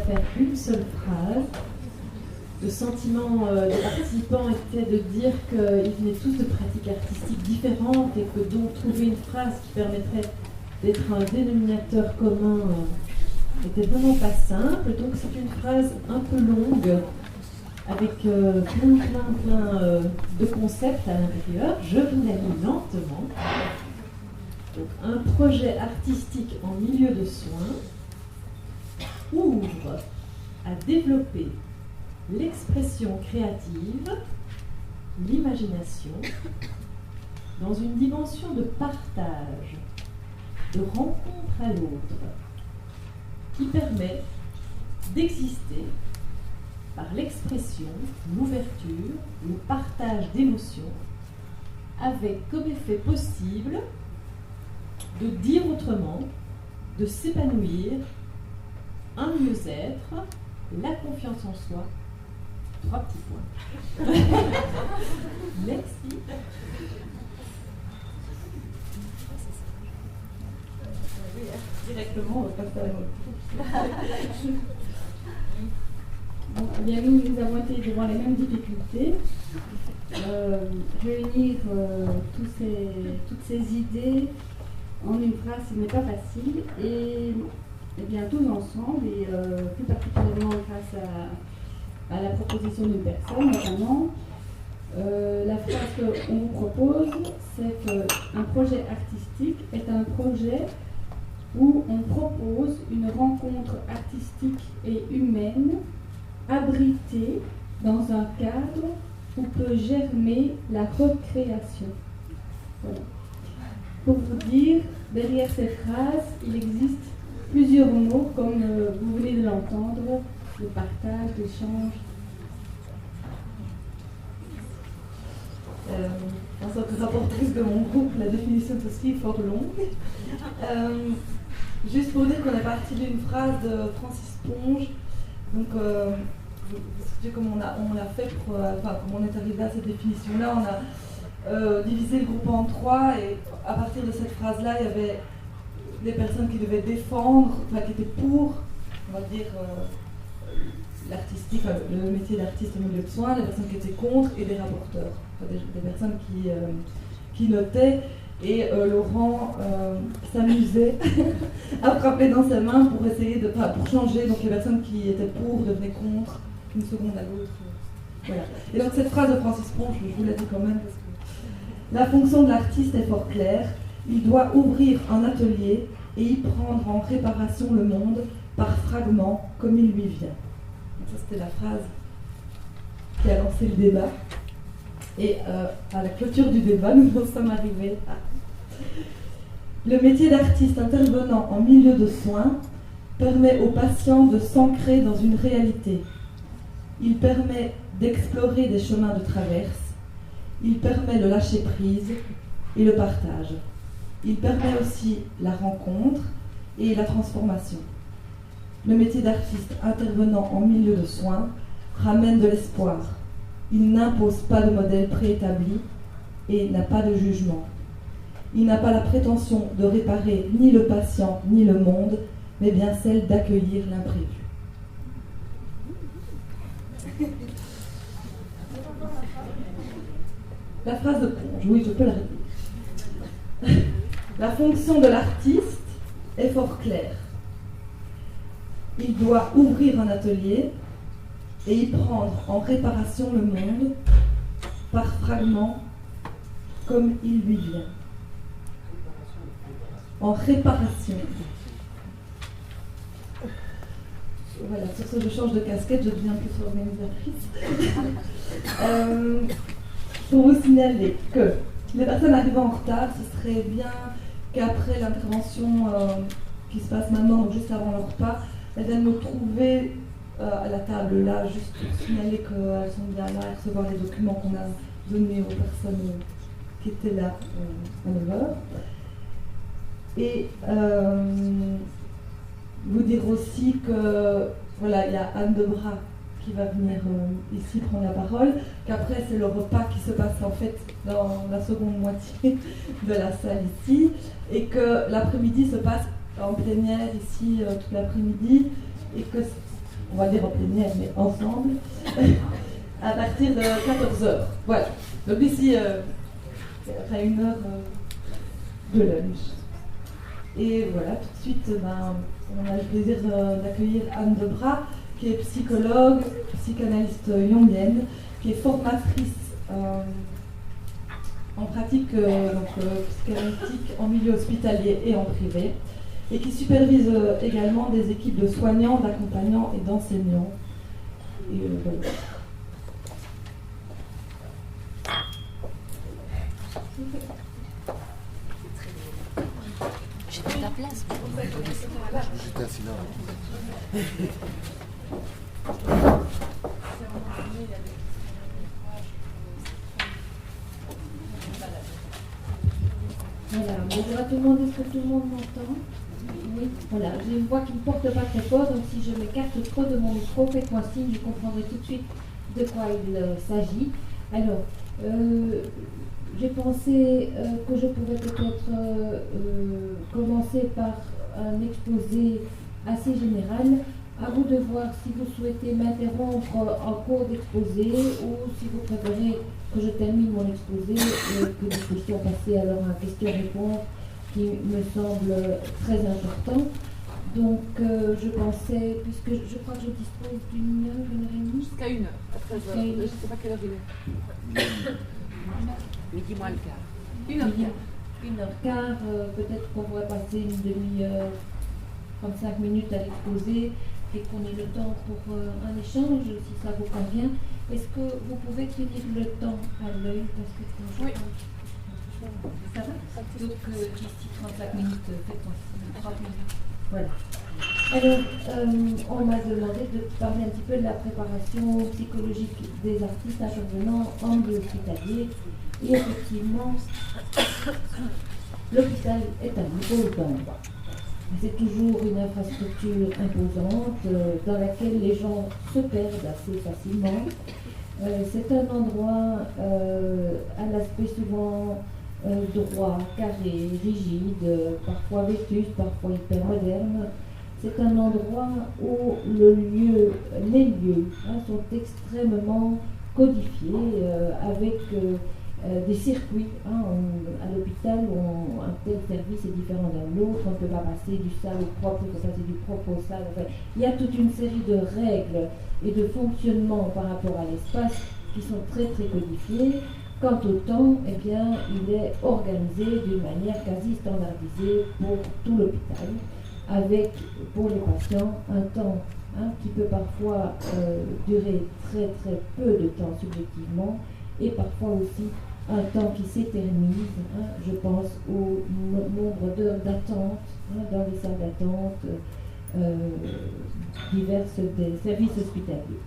faire une seule phrase. Le sentiment des participants était de dire qu'ils venaient tous de pratiques artistiques différentes et que donc trouver une phrase qui permettrait d'être un dénominateur commun n'était vraiment pas simple. Donc c'est une phrase un peu longue avec plein de concepts à l'intérieur. Je vous la lis lentement. Donc, un projet artistique en milieu de soins ouvre à développer l'expression créative, l'imagination, dans une dimension de partage, de rencontre à l'autre, qui permet d'exister par l'expression, l'ouverture, le partage d'émotions, avec comme effet possible de dire autrement, de s'épanouir, un mieux-être, la confiance en soi. 3 petits points. Merci. Directement, on va passer à l'autre. Bon, eh bien, nous avons été devant les mêmes difficultés. Réunir toutes ces idées en une phrase, ce n'est pas facile. Et bien, tous ensemble, et plus particulièrement grâce à la proposition d'une personne, notamment, la phrase qu'on vous propose, c'est qu'un projet artistique est un projet où on propose une rencontre artistique et humaine abritée dans un cadre où peut germer la recréation. Voilà. Pour vous dire, derrière ces phrases, il existe plusieurs mots, comme vous venez de l'entendre, le partage, l'échange. En tant que rapportrice de mon groupe, la définition est aussi fort longue. Juste pour dire qu'on est parti d'une phrase de Francis Ponge. Donc, comme on a fait, comme on est arrivé à cette définition-là, on a divisé le groupe en 3 et à partir de cette phrase-là, il y avait des personnes qui devaient défendre, qui étaient pour, on va dire, l'artistique, le métier d'artiste au milieu de soins, des personnes qui étaient contre et des rapporteurs, des personnes qui notaient. Et Laurent s'amusait à frapper dans sa main pour essayer pour changer. Donc les personnes qui étaient pour devenaient contre, une seconde à l'autre. Voilà. Et donc cette phrase de Francis Ponge, je vous la dis quand même parce que la fonction de l'artiste est fort claire. Il doit ouvrir un atelier et y prendre en réparation le monde par fragments comme il lui vient. Donc ça c'était la phrase qui a lancé le débat. Et à la clôture du débat, nous en sommes arrivés à le métier d'artiste intervenant en milieu de soins permet aux patients de s'ancrer dans une réalité. Il permet d'explorer des chemins de traverse. Il permet le lâcher-prise et le partage. Il permet aussi la rencontre et la transformation. Le métier d'artiste intervenant en milieu de soins ramène de l'espoir. Il n'impose pas de modèle préétabli et n'a pas de jugement. Il n'a pas la prétention de réparer ni le patient ni le monde, mais bien celle d'accueillir l'imprévu. La phrase de Ponge, oui, je peux la répéter. La fonction de l'artiste est fort claire. Il doit ouvrir un atelier et y prendre en réparation le monde par fragments comme il lui vient. En réparation. Voilà, sur ce je change de casquette, je deviens plus organisatrice. Pour vous signaler que les personnes arrivant en retard, ce serait bien qu'après l'intervention qui se passe maintenant, donc juste avant le repas, elles viennent me trouver à la table là, juste pour signaler qu'elles sont bien là et recevoir les documents qu'on a donnés aux personnes qui étaient là à 9h. Et vous dire aussi que voilà, il y a Anne Debras qui va venir ici prendre la parole, qu'après c'est le repas qui se passe en fait dans la seconde moitié de la salle ici, et que l'après-midi se passe en plénière ici toute l'après-midi, et que on va dire en plein air, mais ensemble, à partir de 14h. Voilà. Donc ici, après 1 heure de lunch. Et voilà, tout de suite, on a le plaisir d'accueillir Anne Debras, qui est psychologue, psychanalyste jungienne, qui est formatrice en pratique psychanalytique en milieu hospitalier et en privé, et qui supervise également des équipes de soignants, d'accompagnants et d'enseignants. Et voilà. J'ai de la place. J'étais assis là. Voilà, bonjour à tout le monde, est-ce que tout le monde m'entend? Oui, voilà, j'ai une voix qui ne porte pas très fort, donc si je m'écarte trop de mon micro, faites-moi signe, je comprendrai tout de suite de quoi il s'agit. Alors, j'ai pensé que je pourrais peut-être commencer par un exposé assez général. À vous de voir si vous souhaitez m'interrompre en cours d'exposé ou si vous préférez que je termine mon exposé et que nous puissions passer alors à un question-réponse qui me semble très important. Donc je pensais, puisque je crois que je dispose d'une heure et demie. Jusqu'à 1 heure, à 13h. Je ne sais pas quelle heure il est. Midi moins le quart. 1h15. 1h15, peut-être qu'on pourrait passer une demi-heure, 35 minutes à l'exposé et qu'on ait le temps pour un échange, si ça vous convient. Est-ce que vous pouvez tenir le temps à l'œil? Parce que quand je parle, ça va? Donc d'ici 35 minutes, faites-moi 30 minutes. Voilà. Alors, on m'a demandé de parler un petit peu de la préparation psychologique des artistes intervenant en milieu hospitalier. Et effectivement, l'hôpital est un beau endroit. C'est toujours une infrastructure imposante dans laquelle les gens se perdent assez facilement. C'est un endroit à l'aspect souvent droit, carré, rigide, parfois vétuste, parfois hyper moderne. C'est un endroit où les lieux sont extrêmement codifiés avec des circuits. À l'hôpital, un tel service est différent d'un autre, on ne peut pas passer du sale au propre, il faut passer du propre au sale. Enfin, il y a toute une série de règles et de fonctionnements par rapport à l'espace qui sont très très codifiés. Quant au temps, eh bien, il est organisé d'une manière quasi standardisée pour tout l'hôpital, avec pour les patients un temps qui peut parfois durer très très peu de temps subjectivement, et parfois aussi un temps qui s'éternise. Je pense au nombre d'heures d'attente dans les salles d'attente diverses des services hospitaliers.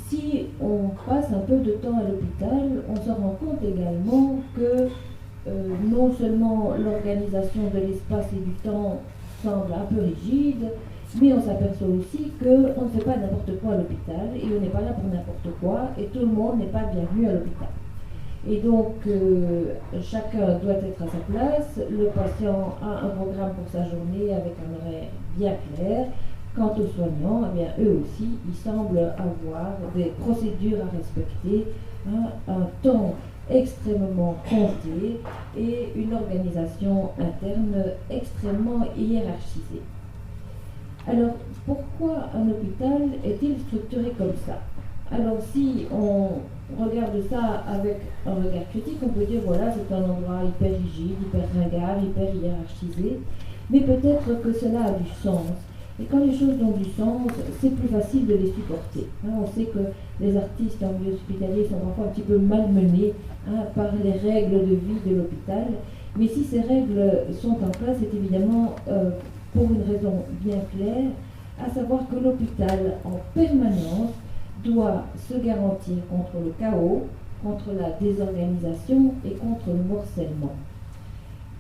Si on passe un peu de temps à l'hôpital, on se rend compte également que non seulement l'organisation de l'espace et du temps semble un peu rigide, mais on s'aperçoit aussi qu'on ne fait pas n'importe quoi à l'hôpital et on n'est pas là pour n'importe quoi et tout le monde n'est pas bienvenu à l'hôpital. Et donc chacun doit être à sa place, le patient a un programme pour sa journée avec un horaire bien clair. Quant aux soignants, eh bien, eux aussi, ils semblent avoir des procédures à respecter, un temps extrêmement compté et une organisation interne extrêmement hiérarchisée. Alors, pourquoi un hôpital est-il structuré comme ça? Alors, si on regarde ça avec un regard critique, on peut dire, voilà, c'est un endroit hyper rigide, hyper ringard, hyper hiérarchisé, mais peut-être que cela a du sens. Et quand les choses ont du sens, c'est plus facile de les supporter. On sait que les artistes en milieu hospitalier sont parfois un petit peu malmenés par les règles de vie de l'hôpital. Mais si ces règles sont en place, c'est évidemment pour une raison bien claire, à savoir que l'hôpital, en permanence, doit se garantir contre le chaos, contre la désorganisation et contre le morcellement.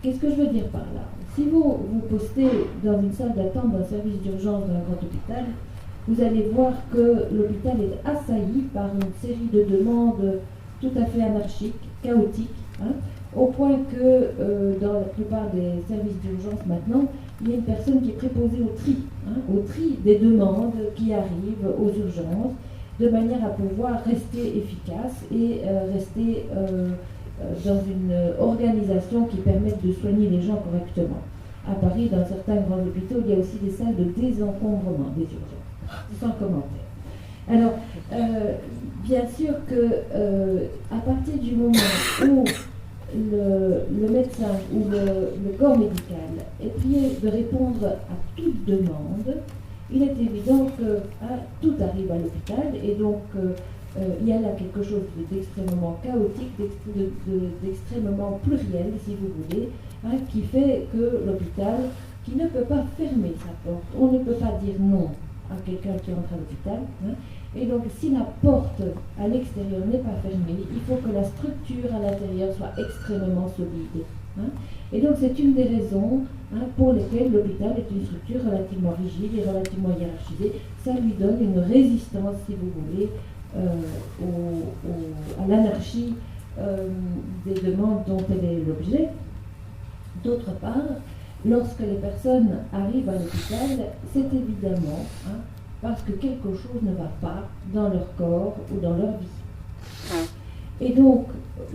Qu'est-ce que je veux dire par là? Si vous vous postez dans une salle d'attente d'un service d'urgence d'un grand hôpital, vous allez voir que l'hôpital est assailli par une série de demandes tout à fait anarchiques, chaotiques, au point que dans la plupart des services d'urgence maintenant, il y a une personne qui est préposée au tri des demandes qui arrivent aux urgences, de manière à pouvoir rester efficace et rester dans une organisation qui permette de soigner les gens correctement. À Paris, dans certains grands hôpitaux, il y a aussi des salles de désencombrement des urgences, sans commentaire. Alors, bien sûr que à partir du moment où le médecin ou le corps médical est prié de répondre à toute demande, il est évident que tout arrive à l'hôpital et donc il y a là quelque chose d'extrêmement chaotique, d'extrêmement pluriel, si vous voulez, qui fait que l'hôpital, qui ne peut pas fermer sa porte, on ne peut pas dire non à quelqu'un qui entre à l'hôpital, et donc si la porte à l'extérieur n'est pas fermée, il faut que la structure à l'intérieur soit extrêmement solide. Et donc c'est une des raisons pour lesquelles l'hôpital est une structure relativement rigide et relativement hiérarchisée. Ça lui donne une résistance, si vous voulez, à l'anarchie des demandes dont elle est l'objet. D'autre part, lorsque les personnes arrivent à l'hôpital, c'est évidemment parce que quelque chose ne va pas dans leur corps ou dans leur vie. Et donc,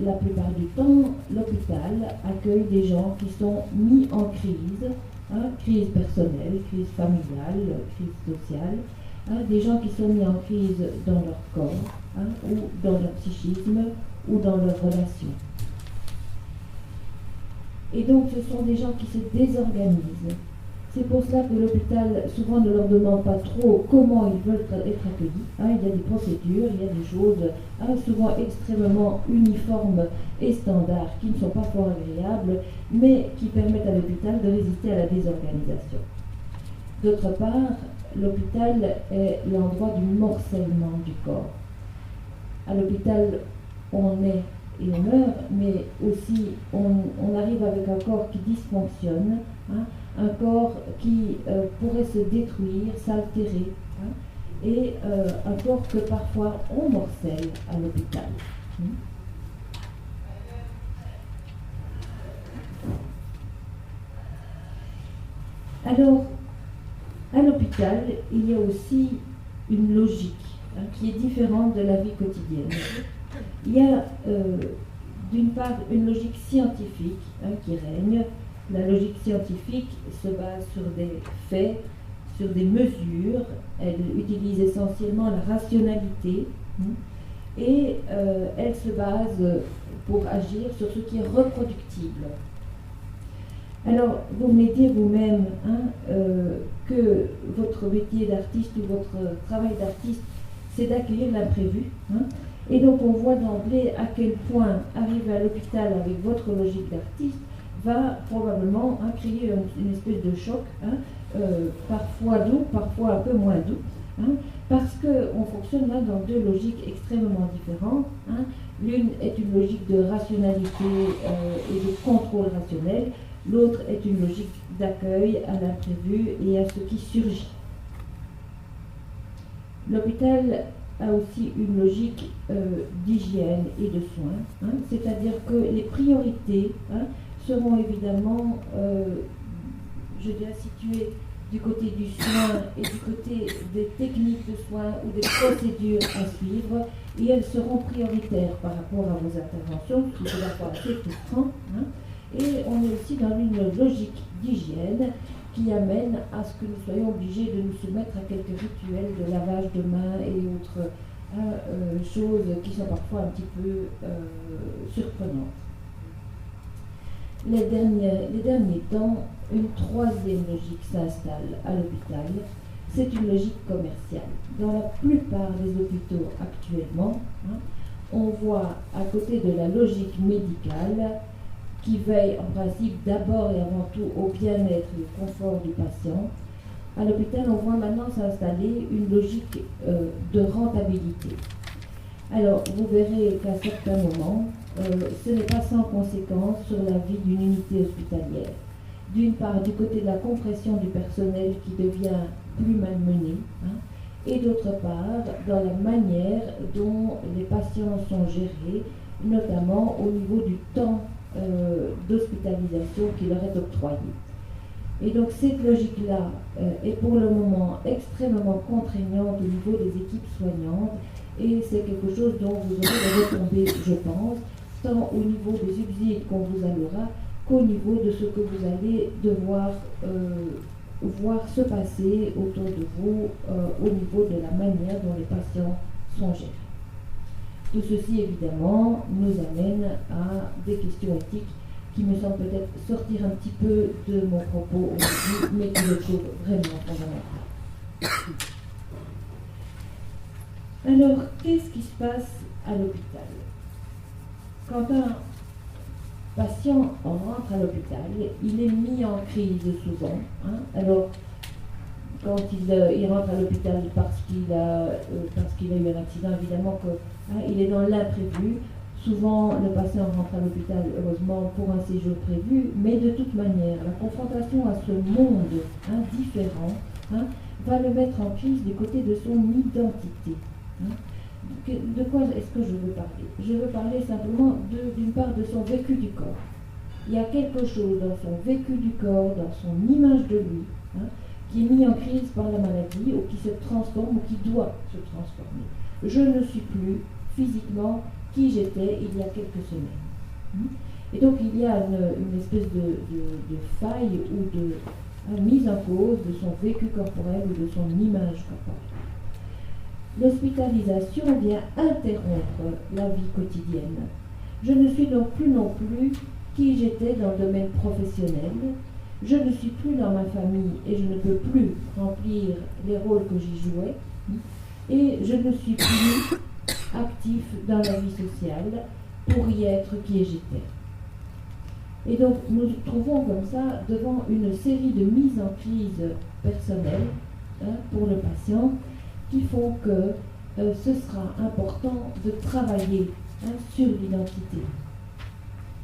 la plupart du temps, l'hôpital accueille des gens qui sont mis en crise, crise personnelle, crise familiale, crise sociale, des gens qui sont mis en crise dans leur corps, ou dans leur psychisme, ou dans leurs relations. Et donc, ce sont des gens qui se désorganisent. C'est pour cela que l'hôpital, souvent, ne leur demande pas trop comment ils veulent être accueillis. Il y a des procédures, il y a des choses souvent extrêmement uniformes et standards qui ne sont pas fort agréables, mais qui permettent à l'hôpital de résister à la désorganisation. D'autre part, l'hôpital est l'endroit du morcellement du corps. À l'hôpital, on est et on meurt, mais aussi on arrive avec un corps qui dysfonctionne, un corps qui pourrait se détruire, s'altérer, et un corps que parfois on morcelle à l'hôpital. Alors, à l'hôpital, il y a aussi une logique qui est différente de la vie quotidienne. Il y a d'une part une logique scientifique qui règne. La logique scientifique se base sur des faits, sur des mesures. Elle utilise essentiellement la rationalité et elle se base pour agir sur ce qui est reproductible. Alors, vous venez dire vous-même que votre métier d'artiste ou votre travail d'artiste, c'est d'accueillir l'imprévu. Et donc, on voit d'emblée à quel point arriver à l'hôpital avec votre logique d'artiste va probablement créer une espèce de choc, parfois doux, parfois un peu moins doux, parce qu'on fonctionne là dans deux logiques extrêmement différentes. L'une est une logique de rationalité et de contrôle rationnel, l'autre est une logique d'accueil à l'imprévu et à ce qui surgit. L'hôpital a aussi une logique d'hygiène et de soins, c'est-à-dire que les priorités seront évidemment, je dirais, situées du côté du soin et du côté des techniques de soins ou des procédures à suivre, et elles seront prioritaires par rapport à vos interventions, ce qui est parfois assez frustrant. Et on est aussi dans une logique d'hygiène qui amène à ce que nous soyons obligés de nous soumettre à quelques rituels de lavage de mains et autres choses qui sont parfois un petit peu surprenantes. Les derniers temps, une troisième logique s'installe à l'hôpital. C'est une logique commerciale. Dans la plupart des hôpitaux actuellement, on voit à côté de la logique médicale qui veille en principe d'abord et avant tout au bien-être et au confort du patient, à l'hôpital on voit maintenant s'installer une logique de rentabilité. Alors vous verrez qu'à certains moments, ce n'est pas sans conséquence sur la vie d'une unité hospitalière. D'une part, du côté de la compression du personnel qui devient plus malmené, et d'autre part, dans la manière dont les patients sont gérés, notamment au niveau du temps d'hospitalisation qui leur est octroyée. Et donc cette logique-là est pour le moment extrêmement contraignante au niveau des équipes soignantes et c'est quelque chose dont vous aurez des retombées, je pense, tant au niveau des subsides qu'on vous allouera qu'au niveau de ce que vous allez devoir voir se passer autour de vous au niveau de la manière dont les patients sont gérés. Tout ceci, évidemment, nous amène à des questions éthiques qui me semblent peut-être sortir un petit peu de mon propos aujourd'hui, mais que je trouve vraiment fondamentales. Alors, qu'est-ce qui se passe à l'hôpital? Quand un patient rentre à l'hôpital, il est mis en crise souvent. Alors, quand il rentre à l'hôpital parce qu'il a eu un accident, évidemment qu'il est dans l'imprévu. Souvent, le patient rentre à l'hôpital, heureusement, pour un séjour prévu, mais de toute manière, la confrontation à ce monde différent va le mettre en crise du côté de son identité. De quoi est-ce que je veux parler? Je veux parler simplement d'une part de son vécu du corps. Il y a quelque chose dans son vécu du corps, dans son image de lui, qui est mis en crise par la maladie ou qui se transforme ou qui doit se transformer. Je ne suis plus physiquement qui j'étais il y a quelques semaines. Et donc il y a une espèce de faille ou de mise en cause de son vécu corporel ou de son image corporelle. L'hospitalisation vient interrompre la vie quotidienne. Je ne suis donc plus non plus qui j'étais dans le domaine professionnel. Je ne suis plus dans ma famille et je ne peux plus remplir les rôles que j'y jouais. Et je ne suis plus actif dans la vie sociale pour y être qui j'étais. Et donc nous nous trouvons comme ça devant une série de mises en crise personnelles pour le patient qui font que ce sera important de travailler sur l'identité.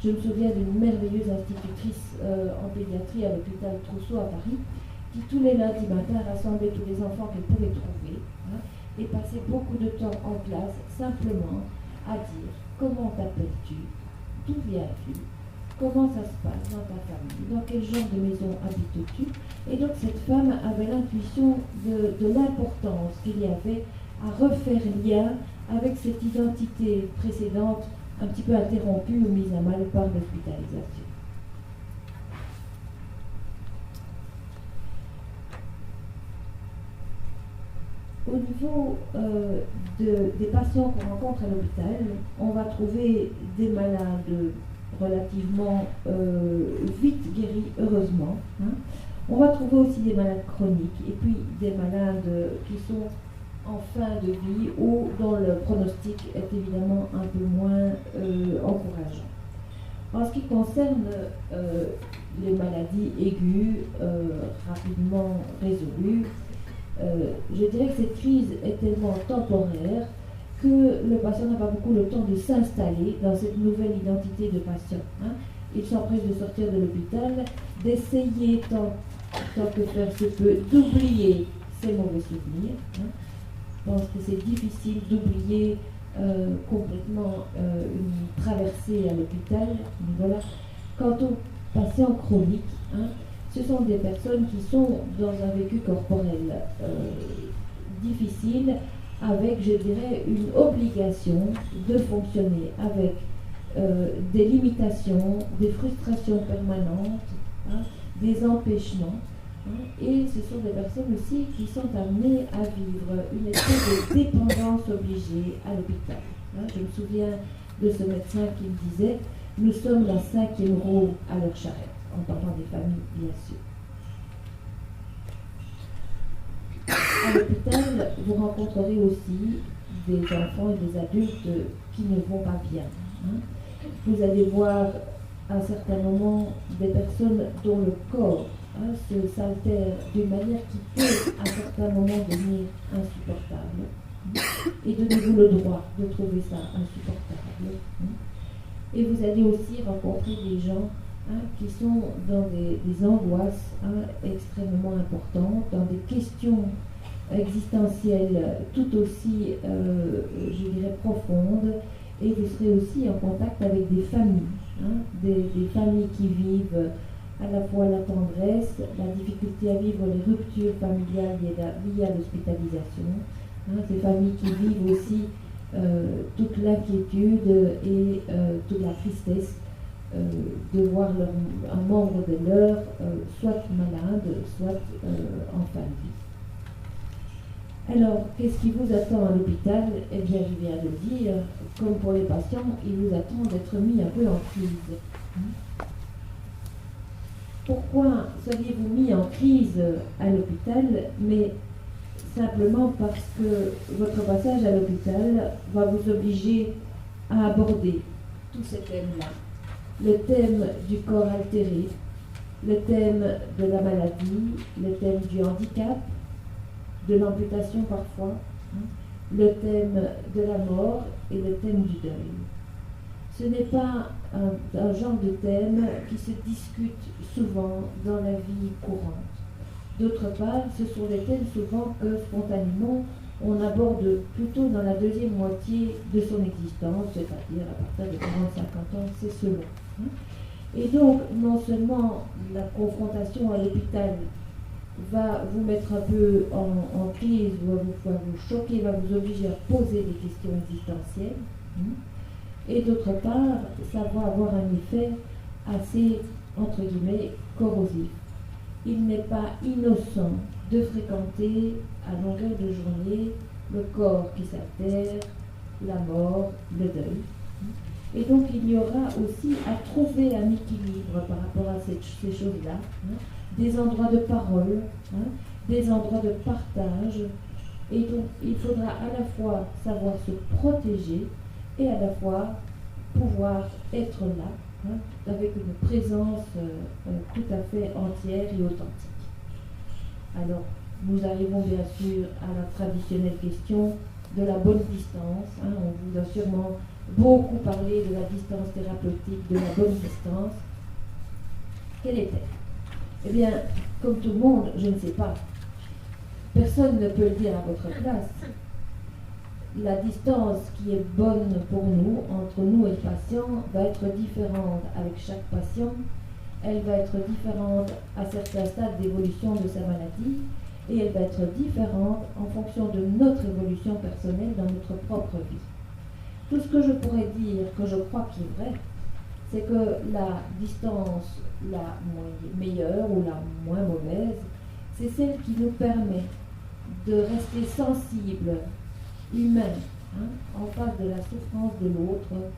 Je me souviens d'une merveilleuse institutrice en pédiatrie à l'hôpital Trousseau à Paris qui tous les lundis matins rassemblait tous les enfants qu'elle pouvait trouver et passait beaucoup de temps en classe simplement à dire comment t'appelles-tu, d'où viens-tu, comment ça se passe dans ta famille, dans quel genre de maison habites-tu. Et donc cette femme avait l'intuition de l'importance qu'il y avait à refaire lien avec cette identité précédente un petit peu interrompue ou mise à mal par l'hospitalisation. Au niveau des patients qu'on rencontre à l'hôpital, on va trouver des malades relativement vite guéris, heureusement. On va trouver aussi des malades chroniques et puis des malades qui sont en fin de vie ou dont le pronostic est évidemment un peu moins encourageant. En ce qui concerne les maladies aiguës rapidement résolues, je dirais que cette crise est tellement temporaire que le patient n'a pas beaucoup le temps de s'installer dans cette nouvelle identité de patient. Il s'empresse de sortir de l'hôpital, d'essayer tant que faire se peut d'oublier ses mauvais souvenirs. Je pense que c'est difficile d'oublier complètement une traversée à l'hôpital. Voilà. Quant aux patients chroniques, ce sont des personnes qui sont dans un vécu corporel difficile, avec, je dirais, une obligation de fonctionner avec des limitations, des frustrations permanentes, des empêchements. Et ce sont des personnes aussi qui sont amenées à vivre une espèce de dépendance obligée à l'hôpital. Je me souviens de ce médecin qui me disait « Nous sommes la 5e roue à leur charrette », en parlant des familles, bien sûr. À l'hôpital, vous rencontrerez aussi des enfants et des adultes qui ne vont pas bien. Vous allez voir à certains moments des personnes dont le corps se s'altère d'une manière qui peut à certains moments devenir insupportable. Et donnez-vous le droit de trouver ça insupportable. Et vous allez aussi rencontrer des gens qui sont dans des angoisses extrêmement importantes, dans des questions existentielles tout aussi, je dirais, profondes, et vous serez aussi en contact avec des familles des familles qui vivent à la fois la tendresse, la difficulté à vivre les ruptures familiales liées à l'hospitalisation, ces familles qui vivent aussi toute l'inquiétude et toute la tristesse de voir un membre de leur soit malade, soit en fin de vie. Alors, qu'est-ce qui vous attend à l'hôpital? Eh bien, je viens de le dire, comme pour les patients, il vous attend d'être mis un peu en crise. Pourquoi seriez-vous mis en crise à l'hôpital? Mais simplement parce que votre passage à l'hôpital va vous obliger à aborder tous ces thèmes-là. Le thème du corps altéré, le thème de la maladie, le thème du handicap, de l'amputation parfois, le thème de la mort et le thème du deuil. Ce n'est pas un genre de thème qui se discute souvent dans la vie courante. D'autre part, ce sont des thèmes souvent que spontanément on aborde plutôt dans la deuxième moitié de son existence, c'est-à-dire à partir de 40-50 ans, c'est selon. Et donc, non seulement la confrontation à l'hôpital va vous mettre un peu en crise, va vous choquer, va vous obliger à poser des questions existentielles, et d'autre part, ça va avoir un effet assez, entre guillemets, corrosif. Il n'est pas innocent de fréquenter à longueur de journée le corps qui s'altère, la mort, le deuil. Et donc il y aura aussi à trouver un équilibre par rapport à ces choses-là, des endroits de parole, des endroits de partage. Et donc il faudra à la fois savoir se protéger et à la fois pouvoir être là, avec une présence tout à fait entière et authentique. Alors, nous arrivons bien sûr à la traditionnelle question de la bonne distance. On vous a sûrement beaucoup parlé de la distance thérapeutique, de la bonne distance. Quelle est-elle? Eh bien, comme tout le monde, je ne sais pas. Personne ne peut le dire à votre place. La distance qui est bonne pour nous, entre nous et le patient, va être différente avec chaque patient. Elle va être différente à certains stades d'évolution de sa maladie et elle va être différente en fonction de notre évolution personnelle dans notre propre vie. Tout ce que je pourrais dire, que je crois qui est vrai, c'est que la distance la meilleure ou la moins mauvaise, c'est celle qui nous permet de rester sensible, humain, en face de la souffrance de l'autre,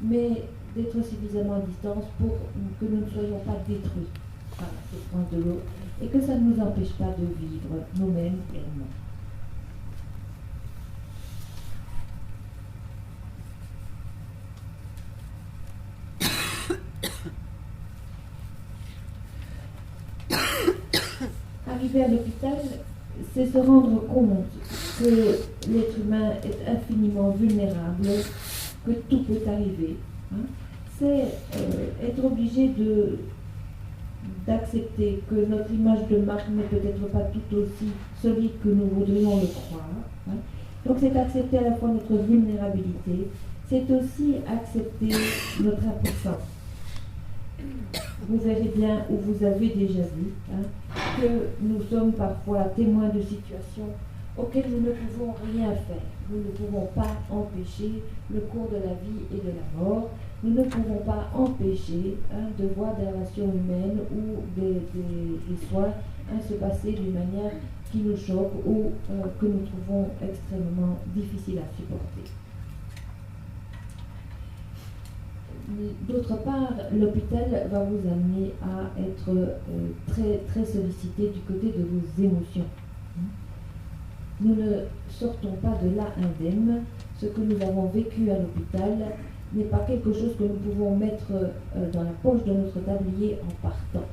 mais d'être suffisamment à distance pour que nous ne soyons pas détruits par la souffrance de l'autre et que ça ne nous empêche pas de vivre nous-mêmes pleinement. Arriver à l'hôpital, c'est se rendre compte que l'être humain est infiniment vulnérable, que tout peut arriver. C'est être obligé d'accepter que notre image de marque n'est peut-être pas tout aussi solide que nous voudrions le croire. Donc c'est accepter à la fois notre vulnérabilité, c'est aussi accepter notre impuissance. Vous verrez bien, ou vous avez déjà vu, que nous sommes parfois témoins de situations auxquelles nous ne pouvons rien faire. Nous ne pouvons pas empêcher le cours de la vie et de la mort. Nous ne pouvons pas empêcher de voir des relations humaines ou des soins se passer d'une manière qui nous choque ou que nous trouvons extrêmement difficile à supporter. D'autre part, l'hôpital va vous amener à être très, très sollicité du côté de vos émotions. Nous ne sortons pas de là indemnes. Ce que nous avons vécu à l'hôpital n'est pas quelque chose que nous pouvons mettre dans la poche de notre tablier en partant.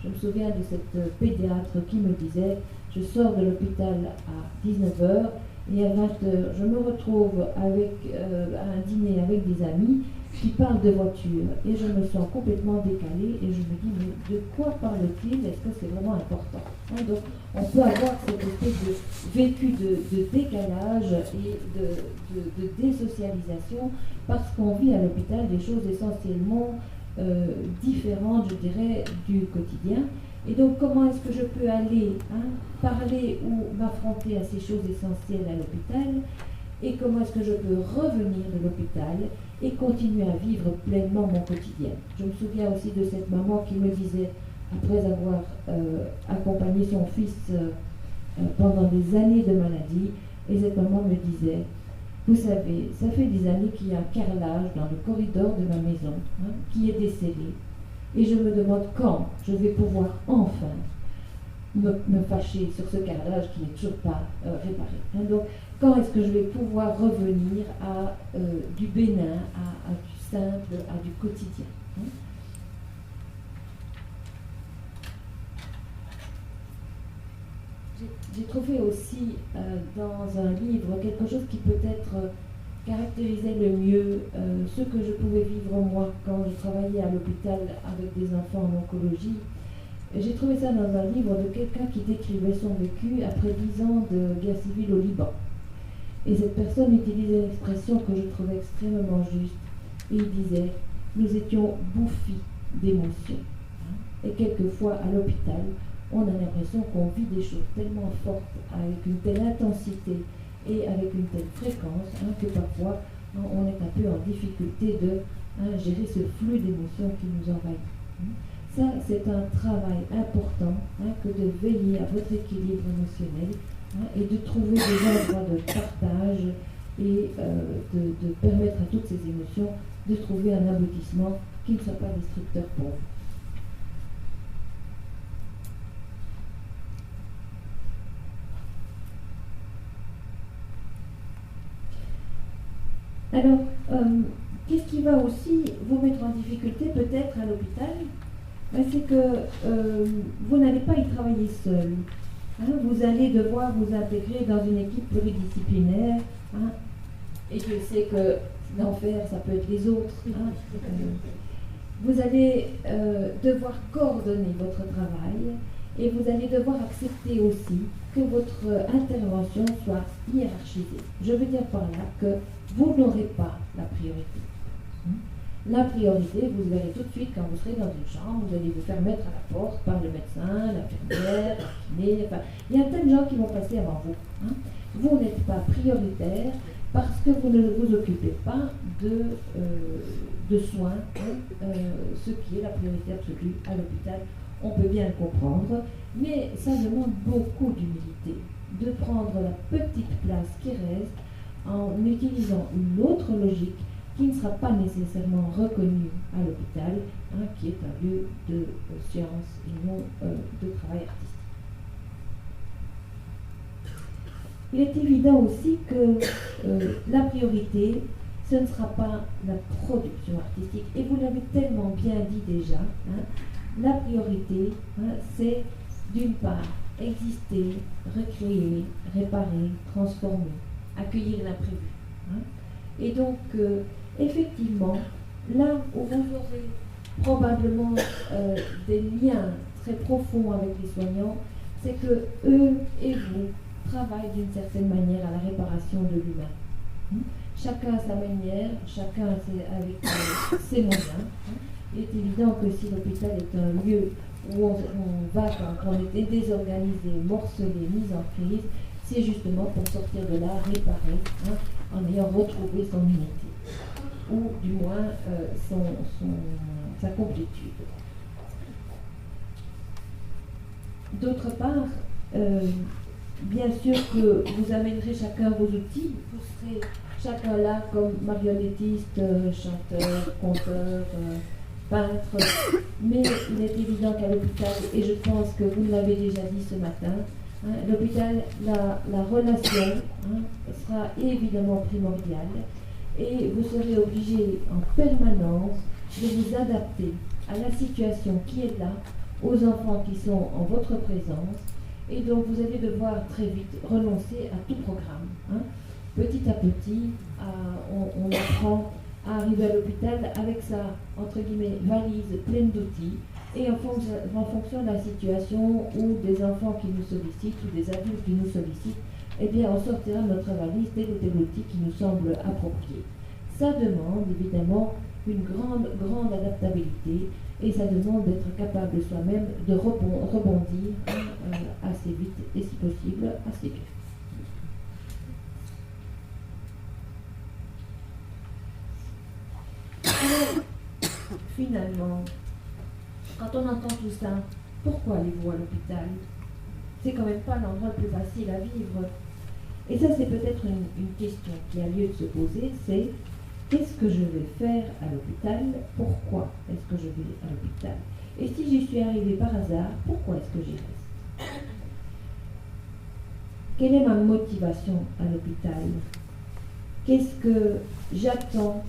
Je me souviens de cette pédiatre qui me disait « Je sors de l'hôpital à 19h et à 20h, je me retrouve à un dîner avec des amis qui parlent de voiture et je me sens complètement décalée et je me dis mais de quoi parle-t-il? Est-ce que c'est vraiment important ?» Donc on peut avoir cette espèce de vécu de décalage et de désocialisation, parce qu'on vit à l'hôpital des choses essentiellement différentes, je dirais, du quotidien. Et donc, comment est-ce que je peux aller parler ou m'affronter à ces choses essentielles à l'hôpital, et comment est-ce que je peux revenir de l'hôpital et continuer à vivre pleinement mon quotidien. Je me souviens aussi de cette maman qui me disait, après avoir accompagné son fils pendant des années de maladie, et cette maman me disait, vous savez, ça fait des années qu'il y a un carrelage dans le corridor de ma maison qui est décellé, et je me demande quand je vais pouvoir enfin me fâcher sur ce carrelage qui n'est toujours pas réparé. Donc, quand est-ce que je vais pouvoir revenir à du bénin, à du simple, à du quotidien. J'ai trouvé aussi dans un livre quelque chose qui peut-être caractérisait le mieux ce que je pouvais vivre moi quand je travaillais à l'hôpital avec des enfants en oncologie. J'ai trouvé ça dans un livre de quelqu'un qui décrivait son vécu après 10 ans de guerre civile au Liban. Et cette personne utilisait une expression que je trouvais extrêmement juste. Et il disait, nous étions bouffis d'émotions. Et quelquefois, à l'hôpital, on a l'impression qu'on vit des choses tellement fortes, avec une telle intensité et avec une telle fréquence, que parfois, on est un peu en difficulté de gérer ce flux d'émotions qui nous envahit. Ça, c'est un travail important que de veiller à votre équilibre émotionnel et de trouver des endroits de partage et de permettre à toutes ces émotions de trouver un aboutissement qui ne soit pas destructeur pour vous. Alors, qu'est-ce qui va aussi vous mettre en difficulté peut-être à l'hôpital? C'est que vous n'allez pas y travailler seul. Vous allez devoir vous intégrer dans une équipe pluridisciplinaire. Et je sais que l'enfer, ça peut être les autres. Vous allez devoir coordonner votre travail et vous allez devoir accepter aussi que votre intervention soit hiérarchisée. Je veux dire par là que vous n'aurez pas la priorité. La priorité, vous verrez tout de suite quand vous serez dans une chambre, vous allez vous faire mettre à la porte par le médecin, l'infirmière, le kiné, enfin, il y a plein de gens qui vont passer avant vous. Vous n'êtes pas prioritaire parce que vous ne vous occupez pas de soins, ce qui est la priorité absolue à l'hôpital. On peut bien le comprendre, mais ça demande beaucoup d'humilité, de prendre la petite place qui reste en utilisant une autre logique qui ne sera pas nécessairement reconnue à l'hôpital, qui est un lieu de science et non de travail artistique. Il est évident aussi que la priorité, ce ne sera pas la production artistique. Et vous l'avez tellement bien dit déjà, la priorité, c'est d'une part exister, recréer, réparer, transformer, accueillir l'imprévu. Et donc, effectivement, là où vous aurez probablement des liens très profonds avec les soignants, c'est que eux et vous travaillent d'une certaine manière à la réparation de l'humain. Chacun à sa manière, chacun avec ses moyens. Il est évident que si l'hôpital est un lieu où on va quand on est désorganisé, morcelé, mis en crise, c'est justement pour sortir de là, réparer, en ayant retrouvé son unité, ou du moins sa complétude. D'autre part, bien sûr que vous amènerez chacun vos outils, vous serez chacun là comme marionnettiste, chanteur, conteur, peintre, mais il est évident qu'à l'hôpital, et je pense que vous l'avez déjà dit ce matin, l'hôpital, la relation sera évidemment primordiale et vous serez obligé en permanence de vous adapter à la situation qui est là, aux enfants qui sont en votre présence, et donc vous allez devoir très vite renoncer à tout programme. Petit à petit, on apprend à arriver à l'hôpital avec sa, entre guillemets, valise pleine d'outils, et en fonction de la situation ou des enfants qui nous sollicitent ou des adultes qui nous sollicitent, eh bien on sortira de notre valise tel ou tel outil qui nous semble approprié. Ça demande évidemment une grande adaptabilité et ça demande d'être capable soi-même de rebondir assez vite et si possible assez vite. Alors, finalement, quand on entend tout ça, pourquoi allez-vous à l'hôpital? C'est quand même pas l'endroit le plus facile à vivre. Et ça, c'est peut-être une question qui a lieu de se poser, c'est qu'est-ce que je vais faire à l'hôpital? Pourquoi est-ce que je vais à l'hôpital? Et si j'y suis arrivée par hasard, pourquoi est-ce que j'y reste? Quelle est ma motivation à l'hôpital? Qu'est-ce que j'attends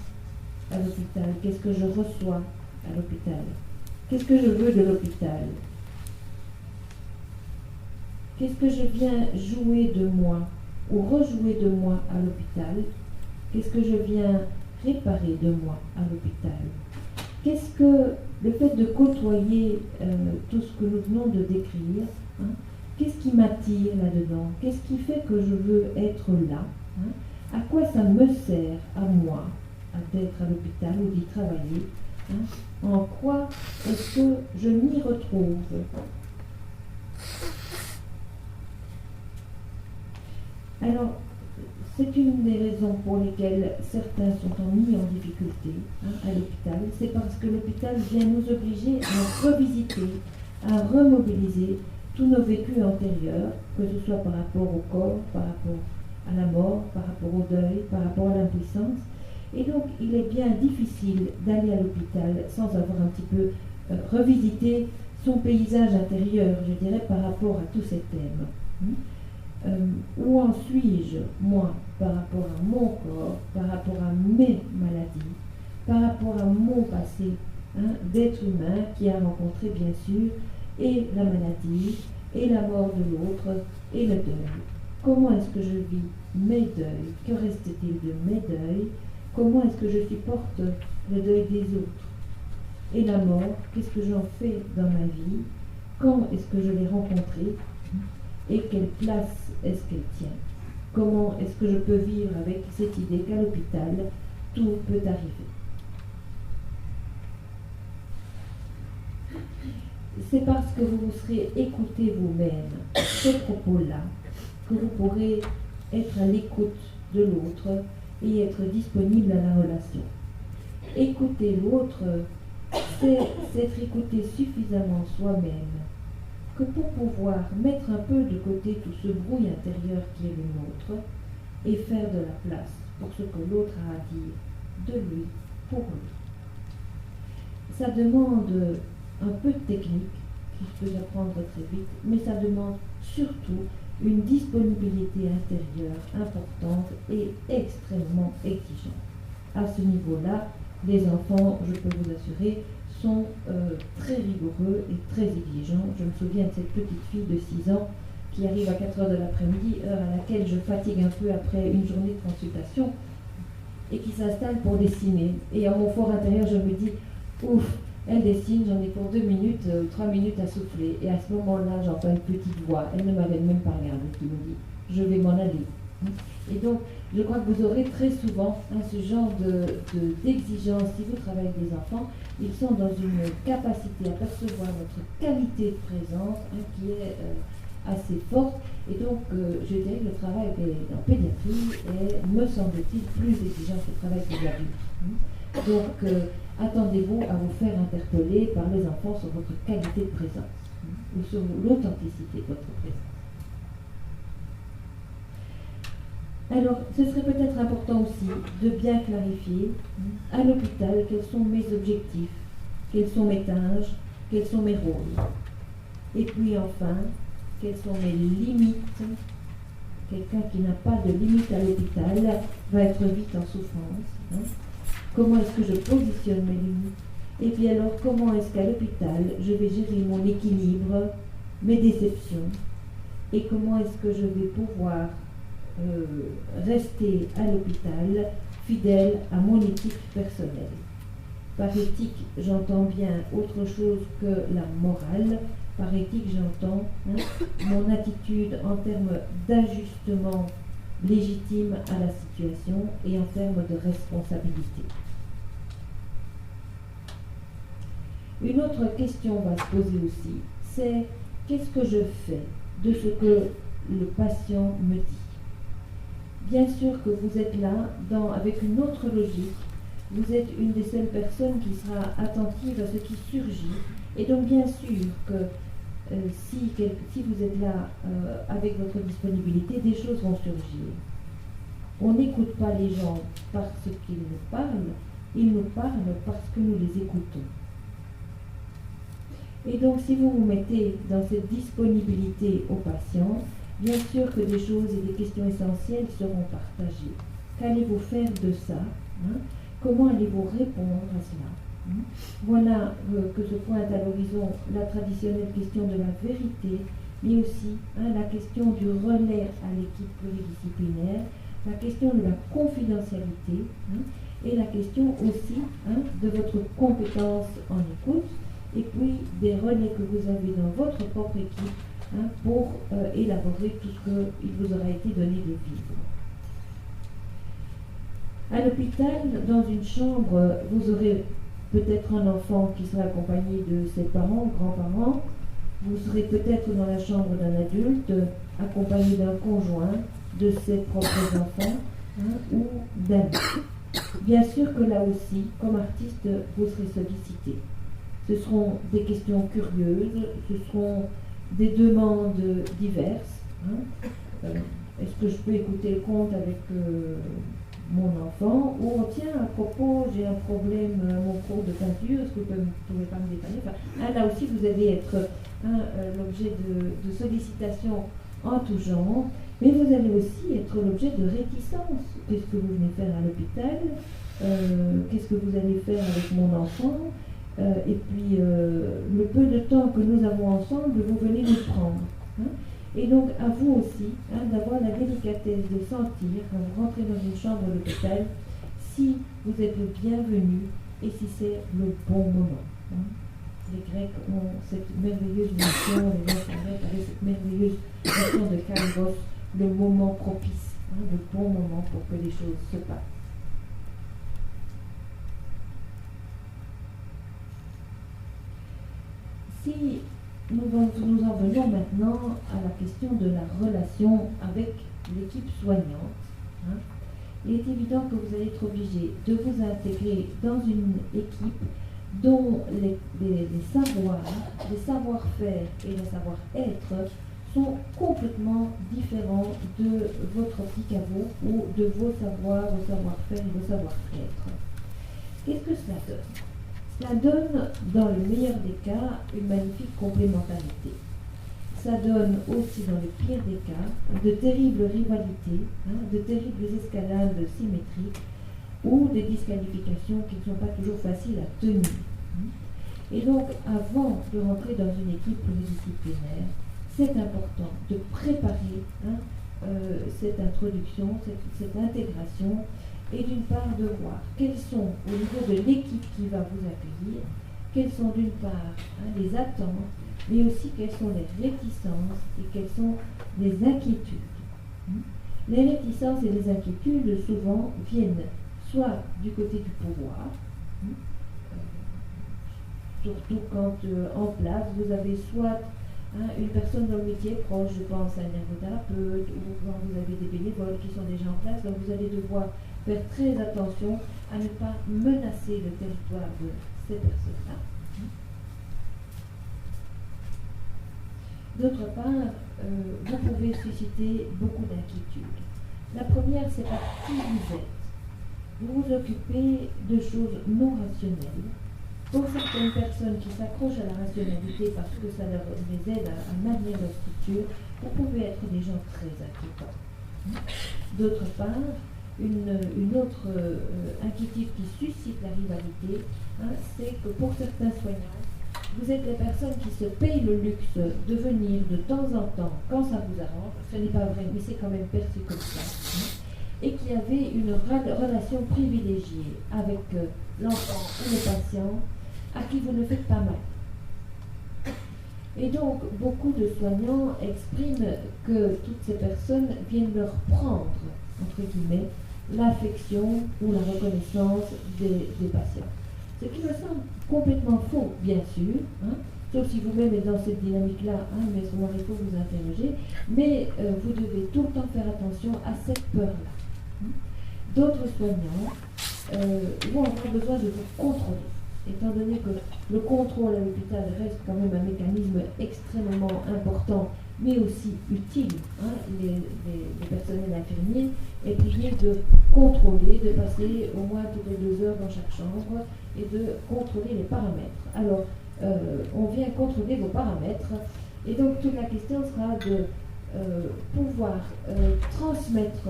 à l'hôpital? Qu'est-ce que je reçois à l'hôpital? Qu'est-ce que je veux de l'hôpital? Qu'est-ce que je viens jouer de moi ou rejouer de moi à l'hôpital? Qu'est-ce que je viens réparer de moi à l'hôpital? Qu'est-ce que le fait de côtoyer tout ce que nous venons de décrire, hein, qu'est-ce qui m'attire là-dedans? Qu'est-ce qui fait que je veux être là, hein? À quoi ça me sert à moi d'être à l'hôpital ou d'y travailler, hein? En quoi est-ce que je m'y retrouve? Alors, c'est une des raisons pour lesquelles certains sont mis en difficulté, hein, à l'hôpital. C'est parce que l'hôpital vient nous obliger à revisiter, à remobiliser tous nos vécus antérieurs, que ce soit par rapport au corps, par rapport à la mort, par rapport au deuil, par rapport à l'impuissance. Et donc, il est bien difficile d'aller à l'hôpital sans avoir un petit peu revisité son paysage intérieur, je dirais, par rapport à tous ces thèmes. Où en suis-je, moi, par rapport à mon corps, par rapport à mes maladies, par rapport à mon passé, hein, d'être humain qui a rencontré, bien sûr, et la maladie, et la mort de l'autre, et le deuil. Comment est-ce que je vis mes deuils? Que reste-t-il de mes deuils? Comment est-ce que je supporte le deuil des autres? Et la mort, qu'est-ce que j'en fais dans ma vie? Quand est-ce que je l'ai rencontrée? Et quelle place est-ce qu'elle tient? Comment est-ce que je peux vivre avec cette idée qu'à l'hôpital, tout peut arriver? C'est parce que vous vous serez écouté vous-même ces propos-là que vous pourrez être à l'écoute de l'autre et être disponible à la relation. Écouter l'autre, c'est s'être écouté suffisamment soi-même que pour pouvoir mettre un peu de côté tout ce bruit intérieur qui est le nôtre et faire de la place pour ce que l'autre a à dire de lui, pour lui. Ça demande un peu de technique qui peut s'apprendre très vite, mais ça demande surtout une disponibilité intérieure importante et extrêmement exigeante. À ce niveau-là, les enfants, je peux vous assurer, sont très rigoureux et très exigeants. Je me souviens de cette petite fille de 6 ans qui arrive à 4 heures de l'après-midi, heure à laquelle je fatigue un peu après une journée de consultation, et qui s'installe pour dessiner. Et en mon fort intérieur, je me dis, ouf, elle dessine, j'en ai pour 2 minutes, 3 minutes à souffler. Et à ce moment-là, j'entends une petite voix, elle ne m'avait même pas regardé, qui me dit, je vais m'en aller. Et donc, je crois que vous aurez très souvent ce genre d'exigence. Si vous travaillez avec des enfants, ils sont dans une capacité à percevoir votre qualité de présence qui est assez forte. Et donc, je dirais que le travail en pédiatrie est, me semble-t-il, plus exigeant que le travail des adultes. Donc, attendez-vous à vous faire interpeller par les enfants sur votre qualité de présence ou sur l'authenticité de votre présence. Alors, ce serait peut-être important aussi de bien clarifier à l'hôpital quels sont mes objectifs, quelles sont mes tâches, quels sont mes rôles. Et puis enfin, quelles sont mes limites. Quelqu'un qui n'a pas de limite à l'hôpital va être vite en souffrance. Comment est-ce que je positionne mes limites? Et puis alors, comment est-ce qu'à l'hôpital, je vais gérer mon équilibre, mes déceptions? Et comment est-ce que je vais pouvoir rester à l'hôpital fidèle à mon éthique personnelle? Par éthique, j'entends bien autre chose que la morale, Par éthique, j'entends mon attitude en termes d'ajustement légitime à la situation et en termes de responsabilité. Une autre question va se poser aussi, c'est qu'est-ce que je fais de ce que le patient me dit? Bien sûr que vous êtes là avec une autre logique. Vous êtes une des seules personnes qui sera attentive à ce qui surgit. Et donc bien sûr que si vous êtes là avec votre disponibilité, des choses vont surgir. On n'écoute pas les gens parce qu'ils nous parlent, ils nous parlent parce que nous les écoutons. Et donc si vous vous mettez dans cette disponibilité aux patients, bien sûr que des choses et des questions essentielles seront partagées. Qu'allez-vous faire de ça? Comment allez-vous répondre à cela? Voilà que se pointe à l'horizon la traditionnelle question de la vérité, mais aussi la question du relais à l'équipe pluridisciplinaire, la question de la confidentialité et la question aussi de votre compétence en écoute, et puis des relais que vous avez dans votre propre équipe pour élaborer tout ce qu'il vous aura été donné de vivre. À l'hôpital, dans une chambre, vous aurez peut-être un enfant qui sera accompagné de ses parents, grands-parents. Vous serez peut-être dans la chambre d'un adulte, accompagné d'un conjoint, de ses propres enfants ou d'amis. Bien sûr que là aussi, comme artiste, vous serez sollicité. Ce seront des questions curieuses, ce seront des demandes diverses. Est-ce que je peux écouter le conte avec mon enfant? Ou tiens, à propos, j'ai un problème à mon cours de peinture, est-ce que vous ne pouvez pas me dépanner? Là aussi, vous allez être l'objet de sollicitations en tout genre, mais vous allez aussi être l'objet de réticence. Qu'est-ce que vous venez faire à l'hôpital? Qu'est-ce que vous allez faire avec mon enfant? Et puis, le peu de temps que nous avons ensemble, vous venez nous prendre. Et donc, à vous aussi, d'avoir la délicatesse de sentir, quand vous rentrez dans une chambre d'hôpital, si vous êtes le bienvenu et si c'est le bon moment. Les Grecs ont cette merveilleuse notion, les anciens Grecs avaient cette merveilleuse notion de kairos, le moment propice, le bon moment pour que les choses se passent. Si nous en venons maintenant à la question de la relation avec l'équipe soignante, il est évident que vous allez être obligé de vous intégrer dans une équipe dont les savoirs, les savoir-faire et les savoir-être sont complètement différents de votre optique à vous ou de vos savoirs, vos savoir-faire et vos savoir-être. Qu'est-ce que cela donne? Cela donne, dans le meilleur des cas, une magnifique complémentarité. Ça donne aussi, dans le pire des cas, de terribles rivalités, de terribles escalades symétriques ou des disqualifications qui ne sont pas toujours faciles à tenir. Et donc, avant de rentrer dans une équipe pluridisciplinaire, c'est important de préparer cette introduction, cette intégration, et d'une part de voir quelles sont, au niveau de l'équipe qui va vous accueillir, quelles sont d'une part les attentes, mais aussi quelles sont les réticences et quelles sont les inquiétudes. Les réticences et les inquiétudes, souvent, viennent soit du côté du pouvoir, surtout quand en place, vous avez soit une personne dans le métier proche, je pense à un ergothérapeute, ou quand vous avez des bénévoles qui sont déjà en place, donc vous allez devoir faire très attention à ne pas menacer le territoire de ces personnes-là. D'autre part, vous pouvez susciter beaucoup d'inquiétudes. La première, c'est par qui vous êtes. Vous vous occupez de choses non rationnelles. Pour certaines personnes qui s'accrochent à la rationalité parce que ça les aide à maintenir leur structure, vous pouvez être des gens très inquiétants. D'autre part, une autre inquiétude qui suscite la rivalité, c'est que pour certains soignants, vous êtes les personnes qui se payent le luxe de venir de temps en temps, quand ça vous arrange, ce n'est pas vrai, mais c'est quand même perçu comme ça, et qui avez une relation privilégiée avec l'enfant ou le patient, à qui vous ne faites pas mal. Et donc, beaucoup de soignants expriment que toutes ces personnes viennent leur prendre, entre guillemets, l'affection ou la reconnaissance des patients. Ce qui me semble complètement faux, bien sûr, hein, sauf si vous-même êtes dans cette dynamique-là, hein, mais à ce moment il faut vous interroger, mais vous devez tout le temps faire attention à cette peur-là. D'autres soignants vont avoir besoin de vous contrôler, étant donné que le contrôle à l'hôpital reste quand même un mécanisme extrêmement important, mais aussi utile. Hein. Les personnels infirmiers est prié de contrôler, de passer au moins toutes les 2 heures dans chaque chambre et de contrôler les paramètres. Alors, on vient contrôler vos paramètres, et donc toute la question sera de pouvoir transmettre,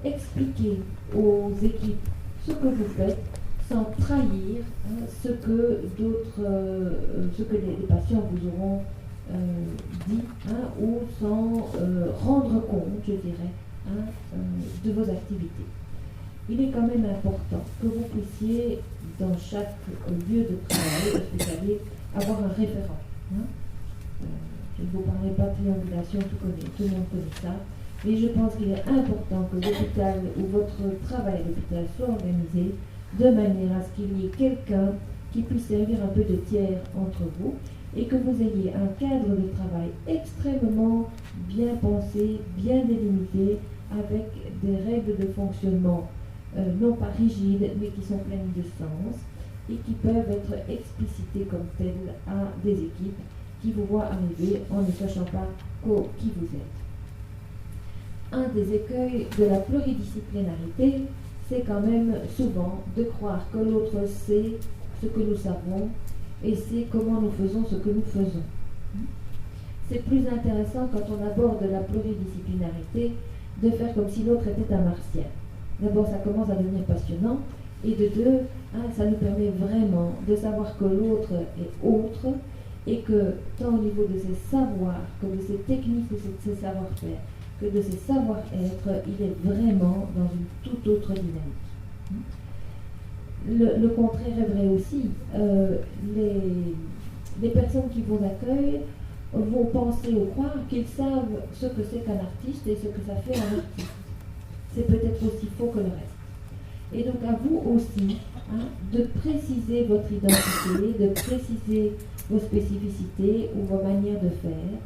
expliquer aux équipes ce que vous faites sans trahir ce que les patients vous auront dit, ou sans rendre compte, je dirais, de vos activités. Il est quand même important que vous puissiez, dans chaque lieu de travail hospitalier, avoir un référent. Je ne vous parlerai pas de triangulation, tout le monde connaît ça, mais je pense qu'il est important que l'hôpital ou votre travail à l'hôpital soit organisé de manière à ce qu'il y ait quelqu'un qui puisse servir un peu de tiers entre vous et que vous ayez un cadre de travail extrêmement bien pensé, bien délimité, avec des règles de fonctionnement non pas rigides, mais qui sont pleines de sens et qui peuvent être explicitées comme telles à des équipes qui vous voient arriver en ne sachant pas qui vous êtes. Un des écueils de la pluridisciplinarité, c'est quand même souvent de croire que l'autre sait ce que nous savons et sait comment nous faisons ce que nous faisons. C'est plus intéressant quand on aborde la pluridisciplinarité de faire comme si l'autre était un martien. D'abord, ça commence à devenir passionnant, et de deux, ça nous permet vraiment de savoir que l'autre est autre et que tant au niveau de ses savoirs que de ses techniques, de ses savoir-faire, que de ses savoir-être, il est vraiment dans une toute autre dynamique. Le contraire est vrai aussi. Les personnes qui vous accueillent vont penser ou croire qu'ils savent ce que c'est qu'un artiste et ce que ça fait un artiste. C'est peut-être aussi faux que le reste. Et donc à vous aussi de préciser votre identité, de préciser vos spécificités ou vos manières de faire.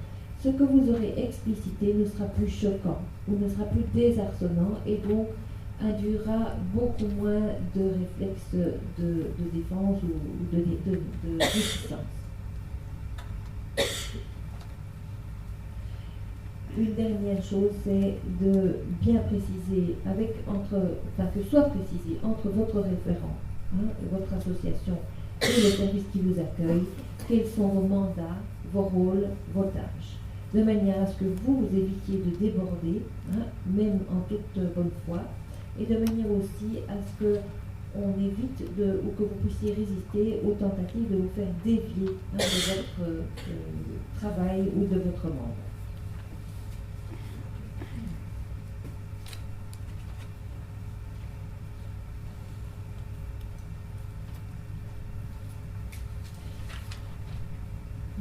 Ce que vous aurez explicité ne sera plus choquant ou ne sera plus désarçonnant et donc induira beaucoup moins de réflexes de défense ou de résistance. Une dernière chose, c'est de bien préciser, que soit précisé entre votre référent, votre association et le service qui vous accueille, quels sont vos mandats, vos rôles, vos tâches, de manière à ce que vous évitiez de déborder, même en toute bonne foi, et de manière aussi à ce que on évite ou que vous puissiez résister aux tentatives de vous faire dévier de votre travail ou de votre mandat.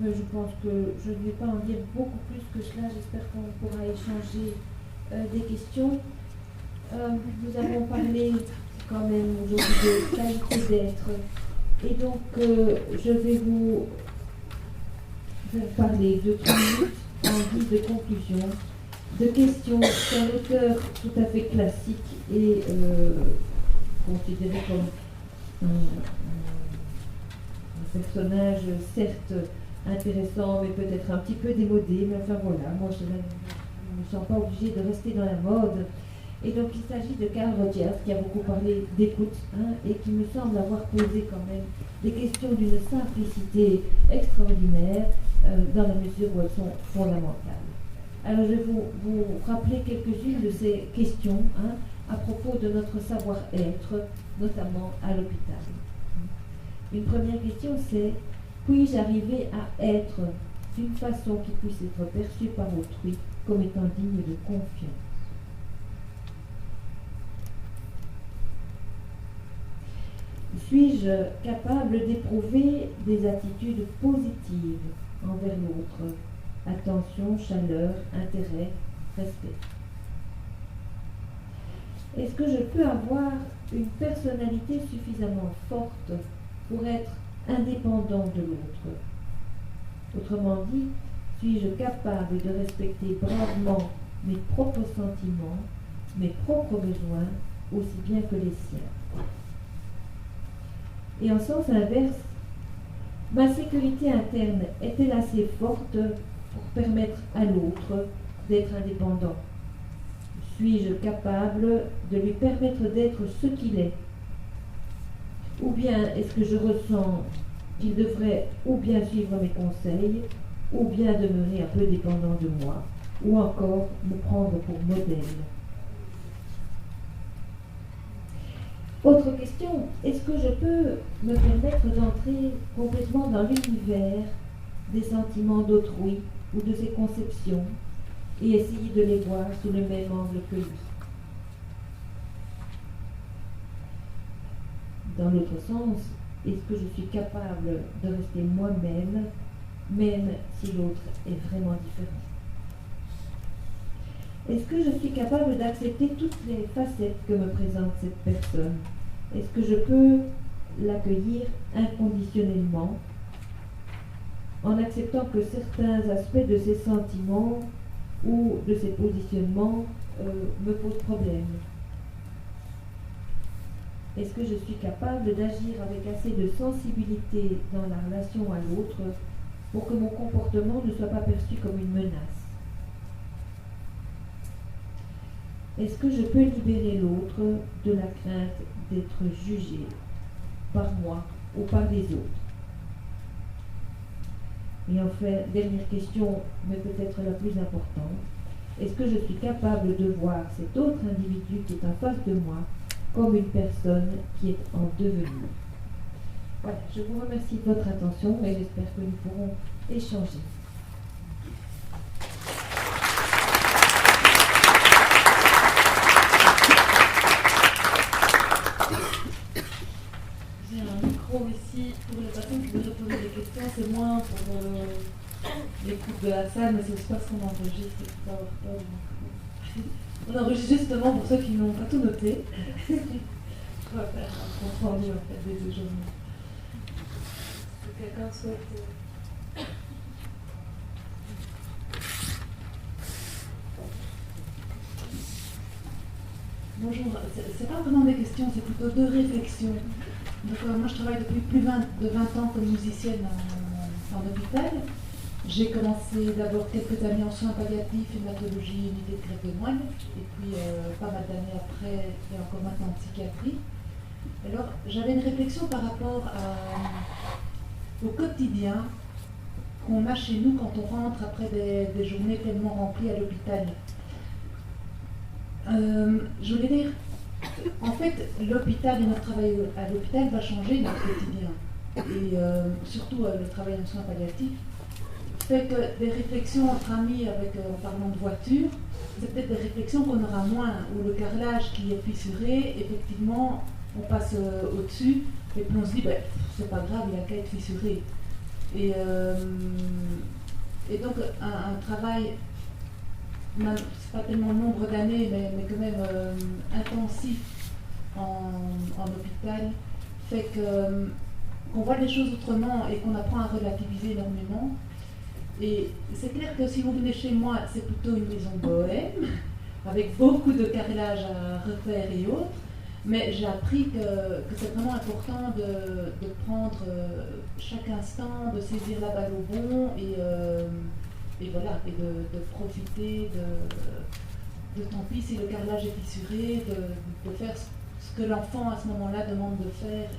Mais je pense que je ne vais pas en dire beaucoup plus que cela. J'espère qu'on pourra échanger des questions. Nous avons parlé quand même aujourd'hui de qualité d'être. Et donc, je vais vous parler de 3 minutes en guise de conclusion, de questions d'un auteur tout à fait classique et considéré comme un personnage certes intéressant, mais peut-être un petit peu démodé, mais enfin voilà, moi je ne me sens pas obligée de rester dans la mode. Et donc il s'agit de Carl Rogers, qui a beaucoup parlé d'écoute, et qui me semble avoir posé quand même des questions d'une simplicité extraordinaire, dans la mesure où elles sont fondamentales. Alors je vais vous rappeler quelques-unes de ces questions, à propos de notre savoir-être, notamment à l'hôpital. Une première question, c'est: puis-je arriver à être d'une façon qui puisse être perçue par autrui comme étant digne de confiance? Suis-je capable d'éprouver des attitudes positives envers l'autre. Attention, chaleur, intérêt, respect. Est-ce que je peux avoir une personnalité suffisamment forte pour être indépendant de l'autre? Autrement dit, suis-je capable de respecter bravement mes propres sentiments, mes propres besoins, aussi bien que les siens? Et en sens inverse, ma sécurité interne est-elle assez forte pour permettre à l'autre d'être indépendant? Suis-je capable de lui permettre d'être ce qu'il est? Ou bien est-ce que je ressens qu'il devrait ou bien suivre mes conseils, ou bien demeurer un peu dépendant de moi, ou encore me prendre pour modèle? Autre question, est-ce que je peux me permettre d'entrer complètement dans l'univers des sentiments d'autrui ou de ses conceptions et essayer de les voir sous le même angle que lui? Dans l'autre sens, est-ce que je suis capable de rester moi-même, même si l'autre est vraiment différent? Est-ce que je suis capable d'accepter toutes les facettes que me présente cette personne? Est-ce que je peux l'accueillir inconditionnellement en acceptant que certains aspects de ses sentiments ou de ses positionnements me posent problème? Est-ce que je suis capable d'agir avec assez de sensibilité dans la relation à l'autre pour que mon comportement ne soit pas perçu comme une menace? Est-ce que je peux libérer l'autre de la crainte d'être jugé par moi ou par les autres? Et enfin, dernière question, mais peut-être la plus importante, est-ce que je suis capable de voir cet autre individu qui est en face de moi comme une personne qui est en devenir? Voilà, je vous remercie de votre attention et j'espère que nous pourrons échanger. J'ai un micro ici pour les personnes qui voudraient poser des questions. C'est moins pour l'écoute de la salle, mais c'est aussi parce qu'on enregistre et tout ça. On enregistre justement pour ceux qui n'ont pas tout noté. On va faire un compte rendu en fait des deux journées. Si quelqu'un souhaite. Bonjour, c'est pas vraiment des questions, c'est plutôt deux réflexions. Donc, moi je travaille depuis plus de 20 ans comme musicienne en hôpital. J'ai commencé d'abord quelques années en soins palliatifs, hématologie, unité de greffe de moelle, et puis pas mal d'années après, et encore maintenant en psychiatrie. Alors j'avais une réflexion par rapport au quotidien qu'on a chez nous quand on rentre après des journées tellement remplies à l'hôpital. Je voulais dire, en fait, l'hôpital et notre travail à l'hôpital va changer notre quotidien. Et surtout le travail en soins palliatifs fait que des réflexions entre amis en parlant de voiture, c'est peut-être des réflexions qu'on aura moins, où le carrelage qui est fissuré, effectivement, on passe au-dessus, et puis on se dit, ben, c'est pas grave, il n'y a qu'à être fissuré. Et donc, un travail, c'est pas tellement le nombre d'années, mais quand même intensif en hôpital, fait qu'on voit les choses autrement et qu'on apprend à relativiser énormément. Et c'est clair que si vous venez chez moi, c'est plutôt une maison bohème, avec beaucoup de carrelage à refaire et autres, mais j'ai appris que c'est vraiment important de prendre chaque instant, de saisir la balle au bon et voilà, et de profiter de tant pis si le carrelage est fissuré, de faire ce que l'enfant à ce moment-là demande de faire,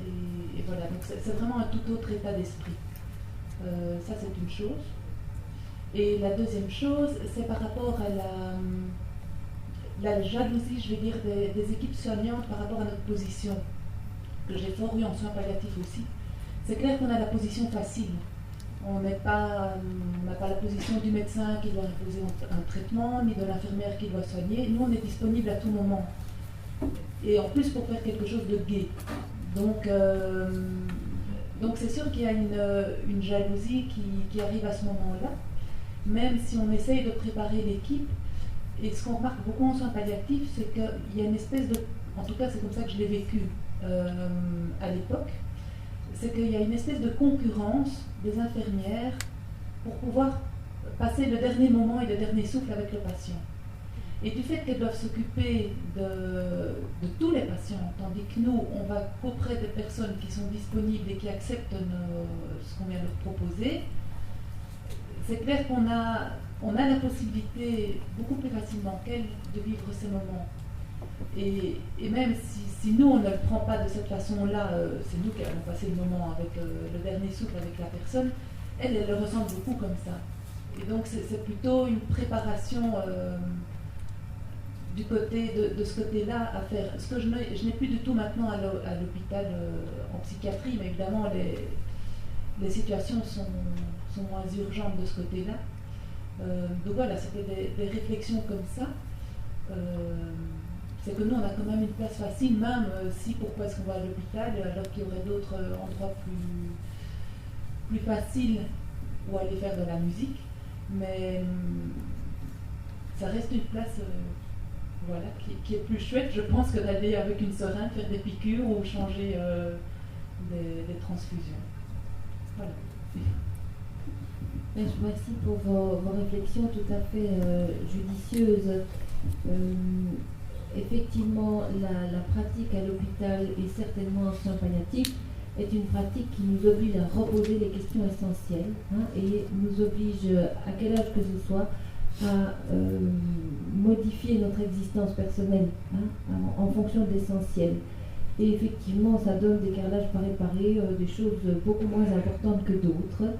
et voilà, donc c'est vraiment un tout autre état d'esprit. Ça c'est une chose. Et la deuxième chose, c'est par rapport à la jalousie, je vais dire, des équipes soignantes par rapport à notre position, que j'ai fort eu en soins palliatifs aussi. C'est clair qu'on a la position facile. On n'a pas la position du médecin qui doit imposer un traitement, ni de l'infirmière qui doit soigner. Nous, on est disponible à tout moment. Et en plus, pour faire quelque chose de gai. Donc, Donc c'est sûr qu'il y a une jalousie qui arrive à ce moment-là, même si on essaye de préparer l'équipe. Et ce qu'on remarque beaucoup en soins palliatifs, c'est qu'il y a une espèce de... En tout cas, c'est comme ça que je l'ai vécu à l'époque. C'est qu'il y a une espèce de concurrence des infirmières pour pouvoir passer le dernier moment et le dernier souffle avec le patient. Et du fait qu'elles doivent s'occuper de tous les patients, tandis que nous, on va auprès des personnes qui sont disponibles et qui acceptent ce qu'on vient de leur proposer, c'est clair qu'on a la possibilité beaucoup plus facilement qu'elles de vivre ces moments. Et même si nous, on ne le prend pas de cette façon-là, c'est nous qui allons passer le moment avec le dernier souffle avec la personne, elles le ressentent beaucoup comme ça. Et donc c'est plutôt une préparation du côté de ce côté-là à faire. Ce que je n'ai plus du tout maintenant à l'hôpital en psychiatrie, mais évidemment les situations sont moins urgentes de ce côté-là. Donc voilà, c'était des réflexions comme ça. C'est que nous, on a quand même une place facile, même si pourquoi est-ce qu'on va à l'hôpital, alors qu'il y aurait d'autres endroits plus faciles où aller faire de la musique. Mais ça reste une place voilà, qui est plus chouette, je pense, que d'aller avec une seringue faire des piqûres ou changer des transfusions. Voilà. Merci pour vos réflexions tout à fait judicieuses. Effectivement, la pratique à l'hôpital et certainement en soins palliatifs est une pratique qui nous oblige à reposer les questions essentielles et nous oblige, à quel âge que ce soit, à modifier notre existence personnelle en fonction de l'essentiel. Et effectivement, ça donne des carrelages pas réparés, des choses beaucoup moins importantes que d'autres,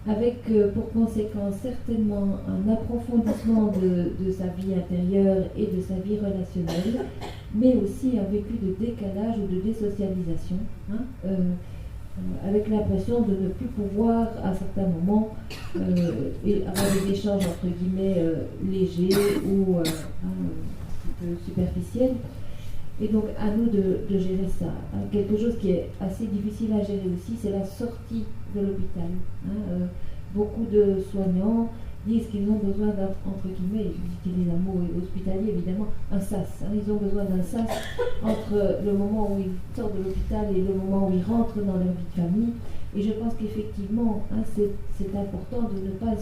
avec pour conséquence certainement un approfondissement de sa vie intérieure et de sa vie relationnelle, mais aussi un vécu de décalage ou de désocialisation, avec l'impression de ne plus pouvoir à certains moments et avoir des échanges entre guillemets légers ou un petit peu superficiels. Et donc à nous de gérer ça. Quelque chose qui est assez difficile à gérer aussi, c'est la sortie de l'hôpital. Beaucoup de soignants disent qu'ils ont besoin d'un, entre guillemets, j'utilise un mot hospitalier évidemment, un sas. Ils ont besoin d'un sas entre le moment où ils sortent de l'hôpital et le moment où ils rentrent dans leur vie de famille. Et je pense qu'effectivement, c'est important de ne pas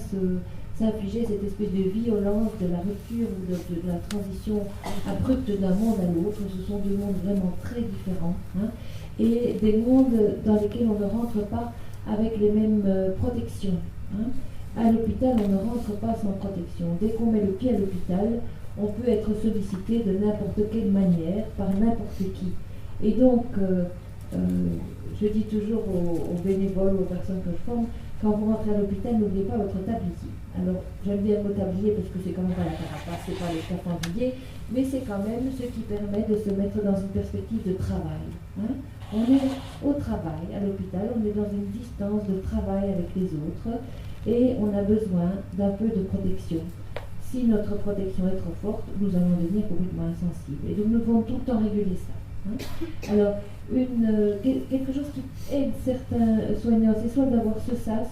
s'infliger cette espèce de violence de la rupture ou de la transition abrupte d'un monde à l'autre. Ce sont deux mondes vraiment très différents et des mondes dans lesquels on ne rentre pas avec les mêmes protections. À l'hôpital, on ne rentre pas sans protection. Dès qu'on met le pied à l'hôpital, on peut être sollicité de n'importe quelle manière, par n'importe qui. Et donc, je dis toujours aux bénévoles, aux personnes que je forme, quand vous rentrez à l'hôpital, n'oubliez pas votre tablier. Alors, j'aime bien le mot tablier parce que c'est quand même pas la carapace, c'est pas les scaphandriers, mais c'est quand même ce qui permet de se mettre dans une perspective de travail. On est au travail, à l'hôpital, on est dans une distance de travail avec les autres et on a besoin d'un peu de protection. Si notre protection est trop forte, nous allons devenir complètement insensibles. Et donc nous devons tout le temps réguler ça. Alors, quelque chose qui aide certains soignants, c'est soit d'avoir ce sas,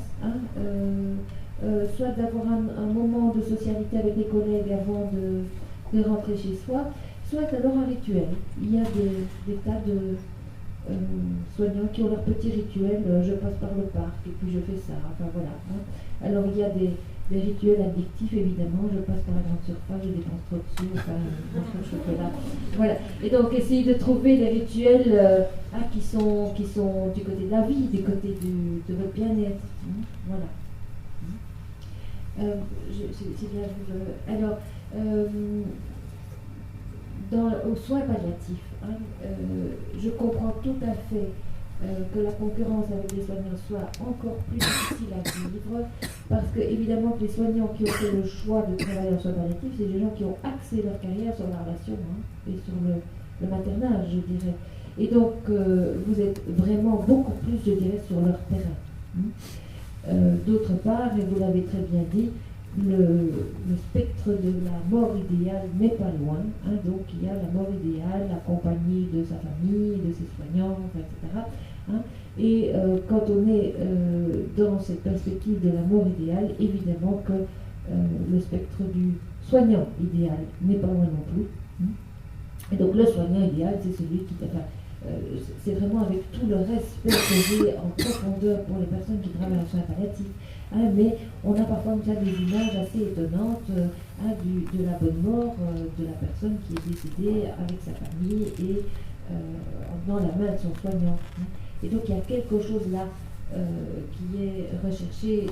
soit d'avoir un moment de socialité avec les collègues avant de rentrer chez soi, soit alors un rituel. Il y a des tas de soignants qui ont leur petit rituel, je passe par le parc et puis je fais ça, enfin voilà. Alors il y a des rituels addictifs évidemment, je passe par la grande surface, je dépense trop dessus, enfin je mange le chocolat. Voilà. Et donc essayez de trouver des rituels qui sont du côté de la vie, du côté de votre bien-être. Voilà. C'est bien vu. Alors, aux soins palliatifs, je comprends tout à fait que la concurrence avec les soignants soit encore plus difficile à vivre, parce que évidemment que les soignants qui ont fait le choix de travailler en soins palliatifs, c'est des gens qui ont axé leur carrière sur la relation et sur le maternage, je dirais. Et donc vous êtes vraiment beaucoup plus, je dirais, sur leur terrain. D'autre part, et vous l'avez très bien dit, le spectre de la mort idéale n'est pas loin, donc il y a la mort idéale, la compagnie de sa famille, de ses soignants, etc. hein. Et quand on est dans cette perspective de la mort idéale, évidemment que le spectre du soignant idéal n'est pas loin non plus. Hein. Et donc le soignant idéal, c'est celui qui... Enfin, c'est vraiment avec tout le respect que j'ai en profondeur pour les personnes qui travaillent en soins palliatifs. Hein, mais on a parfois comme ça des images assez étonnantes hein, de la bonne mort de la personne qui est décédée avec sa famille et en tenant la main de son soignant. Hein. Et donc il y a quelque chose là qui est recherché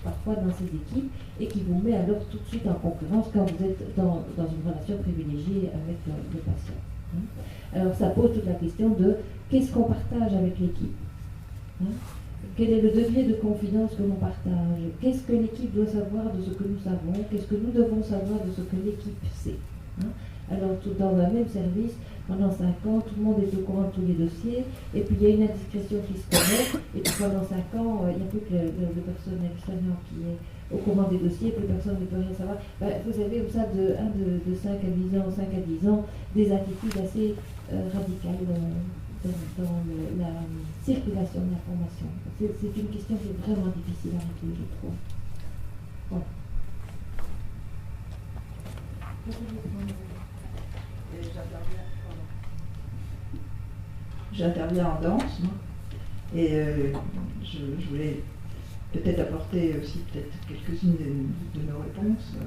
parfois dans ces équipes et qui vous met alors tout de suite en concurrence quand vous êtes dans une relation privilégiée avec le patient. Hein. Alors ça pose toute la question de qu'est-ce qu'on partage avec l'équipe, hein. Quel est le degré de confidence que l'on partage, qu'est-ce que l'équipe doit savoir de ce que nous savons, qu'est-ce que nous devons savoir de ce que l'équipe sait, hein. Alors dans un même service, pendant 5 ans, tout le monde est au courant de tous les dossiers, et puis il y a une indiscrétion qui se commet, et puis pendant 5 ans, il n'y a plus que le personnel soignant qui est au courant des dossiers, plus personne ne peut rien savoir. Vous avez comme ça de 5 à 10 ans, 5 à 10 ans, des attitudes assez radicales dans la circulation de l'information. C'est une question qui est vraiment difficile à régler, je trouve. Voilà. J'interviens en danse, moi, et je voulais peut-être apporter aussi quelques-unes de nos réponses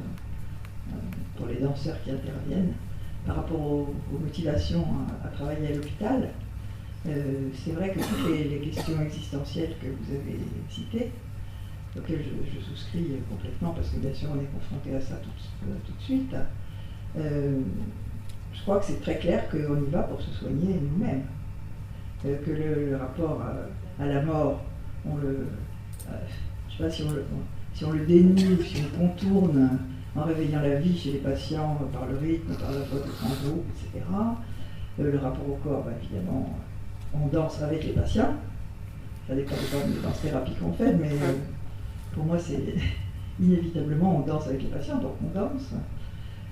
pour les danseurs qui interviennent par rapport aux motivations à travailler à l'hôpital. C'est vrai que toutes les questions existentielles que vous avez citées, auxquelles je souscris complètement, parce que bien sûr on est confronté à ça tout de suite, je crois que c'est très clair qu'on y va pour se soigner nous-mêmes. Que le rapport à la mort, je ne sais pas si on le dénie ou si on contourne en réveillant la vie chez les patients par le rythme, par la faute de transo, etc. Le rapport au corps, évidemment, on danse avec les patients. Ça dépend des danse-thérapie qu'on fait, mais pour moi, c'est inévitablement, on danse avec les patients, donc on danse.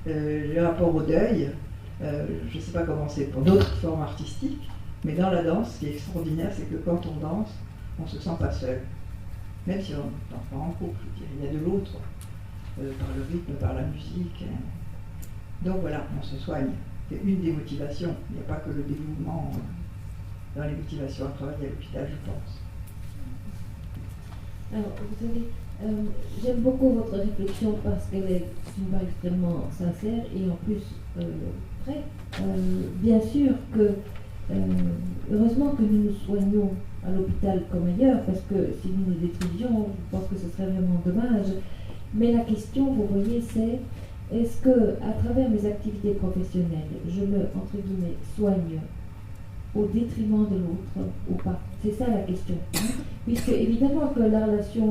Le rapport au deuil, je ne sais pas comment c'est pour d'autres formes artistiques, mais dans la danse, ce qui est extraordinaire, c'est que quand on danse, on ne se sent pas seul. Même si on ne danse pas en couple, je dirais, il y a de l'autre, par le rythme, par la musique. Donc voilà, on se soigne. C'est une des motivations. Il n'y a pas que le dévouement dans les motivations à travailler à l'hôpital, je pense. Alors, vous savez, j'aime beaucoup votre réflexion parce qu'elle est d'une part extrêmement sincère et en plus vraie. Bien sûr que heureusement que nous nous soignons à l'hôpital comme ailleurs, parce que si nous nous détruisions, je pense que ce serait vraiment dommage. Mais la question, vous voyez, c'est est-ce que, à travers mes activités professionnelles, je me, entre guillemets, soigne au détriment de l'autre ou pas? C'est ça la question. Hein? Puisque évidemment que la relation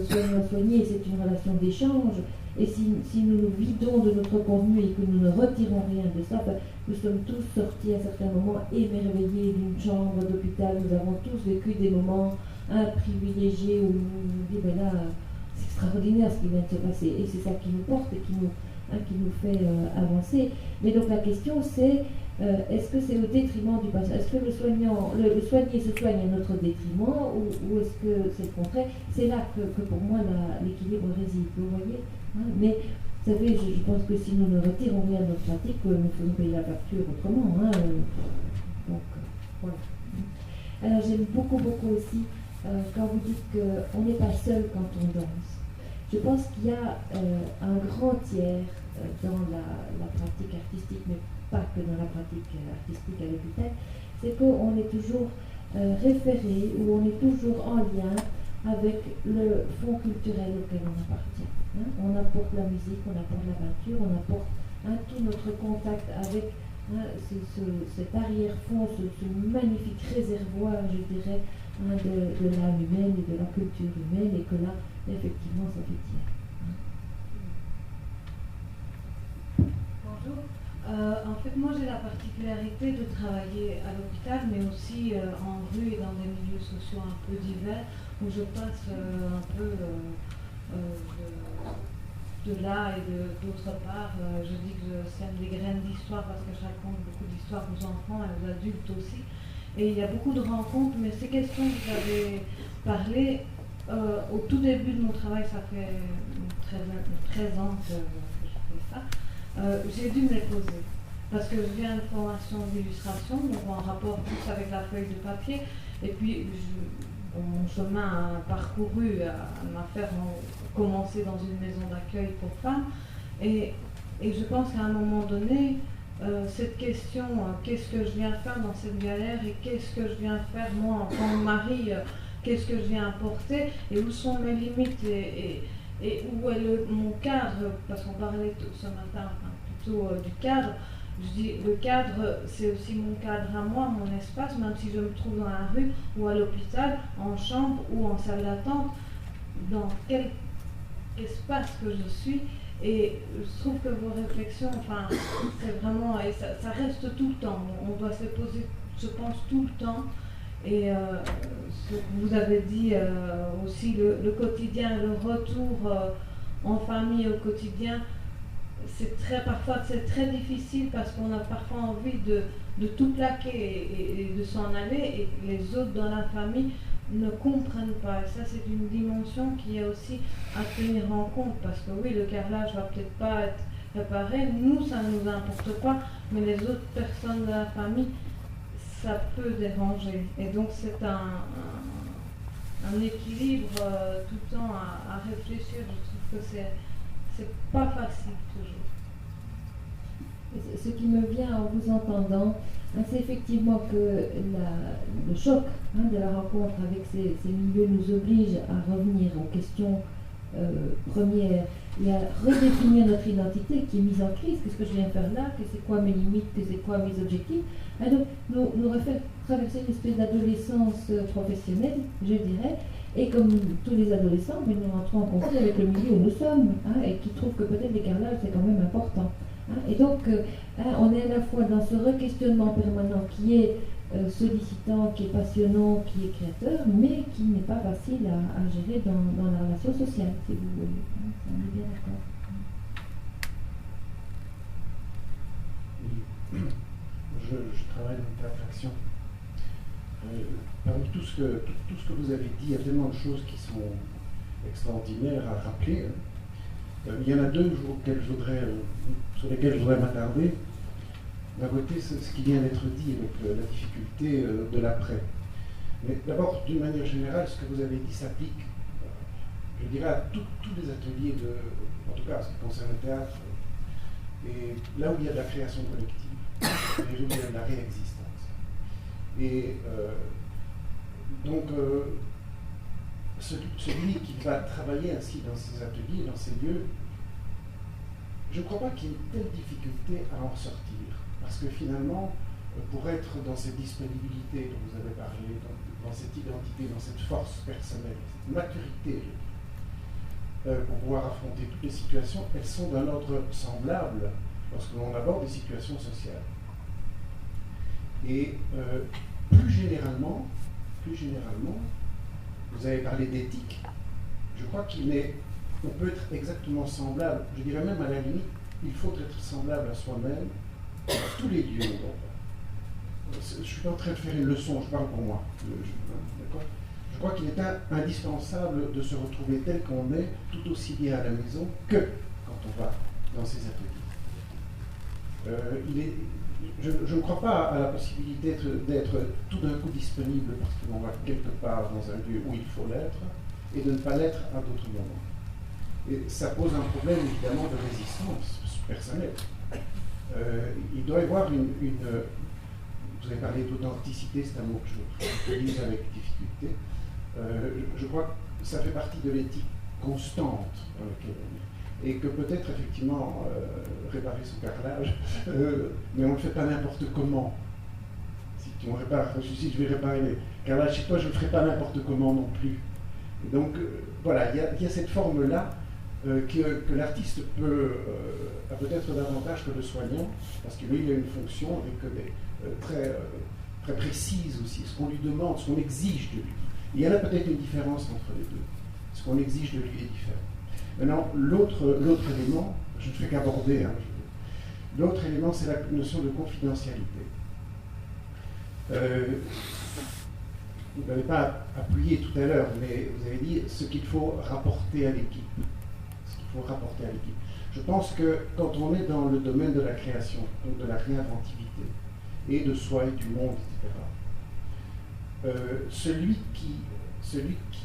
soignant-soigné, c'est une relation d'échange. Et si nous nous vidons de notre contenu et que nous ne retirons rien de ça, nous sommes tous sortis à certains moments émerveillés d'une chambre d'hôpital. Nous avons tous vécu des moments privilégiés où nous nous disons, ben là, c'est extraordinaire ce qui vient de se passer. Et c'est ça qui nous porte et qui nous fait avancer. Mais donc la question c'est, est-ce que c'est au détriment du patient? Est-ce que le soigné se soigne à notre détriment ou est-ce que c'est le contraire? C'est là que pour moi l'équilibre réside, vous voyez, hein? Mais vous savez, je pense que si nous ne retirons rien de notre pratique, nous faisons payer la facture autrement. Hein? Donc voilà. Alors j'aime beaucoup aussi quand vous dites qu'on n'est pas seul quand on danse. Je pense qu'il y a un grand tiers dans la pratique artistique, mais pas que dans la pratique artistique à l'hôpital, c'est qu'on est toujours référé ou on est toujours en lien avec le fond culturel auquel on appartient. Hein? On apporte la musique, on apporte la peinture, on apporte tout notre contact avec cet arrière-fond, ce magnifique réservoir, je dirais, de l'âme humaine et de la culture humaine, et que là, effectivement, ça fait tiers. Bonjour. En fait, moi, j'ai la particularité de travailler à l'hôpital, mais aussi en rue et dans des milieux sociaux un peu divers, où je passe un peu de là et d'autre part. Je dis que je sème des graines d'histoire parce que je raconte beaucoup d'histoires aux enfants et aux adultes aussi. Et il y a beaucoup de rencontres, mais ces questions que vous avez parlé, au tout début de mon travail, ça fait 13 ans que je fais ça, j'ai dû me les poser. Parce que je viens de formation d'illustration, donc en rapport plus avec la feuille de papier, et puis mon chemin a parcouru m'a fait commencer dans une maison d'accueil pour femmes, et je pense qu'à un moment donné, cette question, qu'est-ce que je viens faire dans cette galère et qu'est-ce que je viens faire moi en tant que mari, qu'est-ce que je viens apporter et où sont mes limites et où est mon cadre, parce qu'on parlait ce matin plutôt du cadre. Je dis, le cadre, c'est aussi mon cadre à moi, mon espace, même si je me trouve dans la rue ou à l'hôpital, en chambre ou en salle d'attente, dans quel espace que je suis. Et je trouve que vos réflexions, enfin, c'est vraiment, et ça reste tout le temps. On doit se poser, je pense, tout le temps. Et ce que vous avez dit aussi, le quotidien, le retour en famille au quotidien, parfois c'est très difficile parce qu'on a parfois envie de tout plaquer et de s'en aller, et les autres dans la famille ne comprennent pas. Et ça, c'est une dimension qui est aussi à tenir en compte, parce que oui, le carrelage va peut-être pas être réparé, nous, ça ne nous importe pas, mais les autres personnes de la famille, ça peut déranger. Et donc, c'est un équilibre tout le temps à réfléchir. Je trouve que c'est pas facile toujours. Ce qui me vient en vous entendant, c'est effectivement que le choc de la rencontre avec ces milieux nous oblige à revenir aux questions premières et à redéfinir notre identité qui est mise en crise. Qu'est-ce que je viens faire là? Que c'est quoi mes limites? Que c'est quoi mes objectifs? Et donc, nous refaire traverser une espèce d'adolescence professionnelle, je dirais, et comme tous les adolescents, mais nous rentrons en conflit avec le milieu où nous sommes, et qui trouve que peut-être les carrelages c'est quand même important. Et donc, on est à la fois dans ce re-questionnement permanent qui est sollicitant, qui est passionnant, qui est créateur, mais qui n'est pas facile à gérer dans la relation sociale, si vous voulez. On est bien d'accord. Je travaille dans le théâtre action. Parmi tout ce que vous avez dit, il y a tellement de choses qui sont extraordinaires à rappeler. Il y en a deux sur lesquels je voudrais m'attarder. D'un côté, c'est ce qui vient d'être dit avec la difficulté de l'après. Mais d'abord, d'une manière générale, ce que vous avez dit s'applique, je dirais, à tous les ateliers, en tout cas, en ce qui concerne le théâtre, et là où il y a de la création collective, et où il y a de la réexistence. Et donc, celui qui va travailler ainsi dans ces ateliers, dans ces lieux, je ne crois pas qu'il y ait une telle difficulté à en sortir. Parce que finalement, pour être dans cette disponibilité dont vous avez parlé, dans cette identité, dans cette force personnelle, cette maturité, pour pouvoir affronter toutes les situations, elles sont d'un ordre semblable lorsque l'on aborde des situations sociales. Et plus généralement, vous avez parlé d'éthique, je crois on peut être exactement semblable, je dirais même à la limite, il faut être semblable à soi-même dans tous les lieux. Je ne suis pas en train de faire une leçon, je parle pour moi. Je crois qu'il est indispensable de se retrouver tel qu'on est, tout aussi bien à la maison que quand on va dans ces ateliers. Je ne crois pas à la possibilité d'être tout d'un coup disponible parce que l'on va quelque part dans un lieu où il faut l'être et de ne pas l'être à d'autres moments. Et ça pose un problème évidemment de résistance personnelle. Il doit y avoir vous avez parlé d'authenticité, c'est un mot que je utilise avec difficulté. Je crois que ça fait partie de l'éthique constante dans laquelle on est. Et que peut-être effectivement réparer son carrelage, mais on ne le fait pas n'importe comment. Si je vais réparer les carrelages chez toi, je ne le ferai pas n'importe comment non plus. Et donc voilà, il y a cette forme-là que l'artiste a peut-être davantage que le soignant, parce que lui il a une fonction et que très, très précise aussi, ce qu'on lui demande, ce qu'on exige de lui. Il y en a peut-être une différence entre les deux. Ce qu'on exige de lui est différent. Maintenant, l'autre élément, je ne fais qu'aborder, l'autre élément, c'est la notion de confidentialité. Vous n'avez pas appuyé tout à l'heure, mais vous avez dit ce qu'il faut rapporter à l'équipe. Ce qu'il faut rapporter à l'équipe. Je pense que quand on est dans le domaine de la création, donc de la réinventivité, et de soi et du monde, etc., celui qui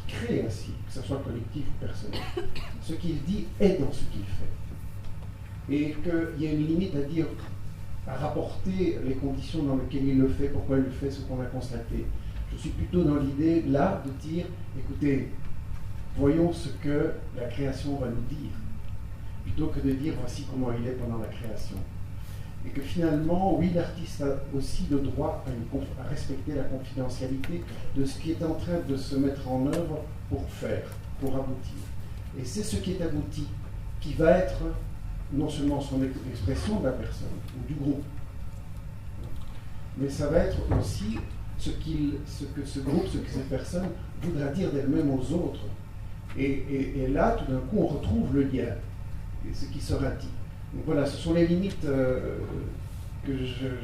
crée ainsi, que ce soit collectif ou personnel, ce qu'il dit est dans ce qu'il fait. Et qu'il y a une limite à dire, à rapporter les conditions dans lesquelles il le fait, pourquoi il le fait, ce qu'on a constaté. Je suis plutôt dans l'idée, là, de dire, écoutez, voyons ce que la création va nous dire, plutôt que de dire, voici comment il est pendant la création. Et que finalement, oui, l'artiste a aussi le droit à respecter la confidentialité de ce qui est en train de se mettre en œuvre pour faire, pour aboutir. Et c'est ce qui est abouti qui va être non seulement son expression de la personne ou du groupe, mais ça va être aussi ce que ce groupe, ce que cette personne voudra dire d'elle-même aux autres. Et là, tout d'un coup, on retrouve le lien, et ce qui sera dit. Donc voilà, ce sont les limites que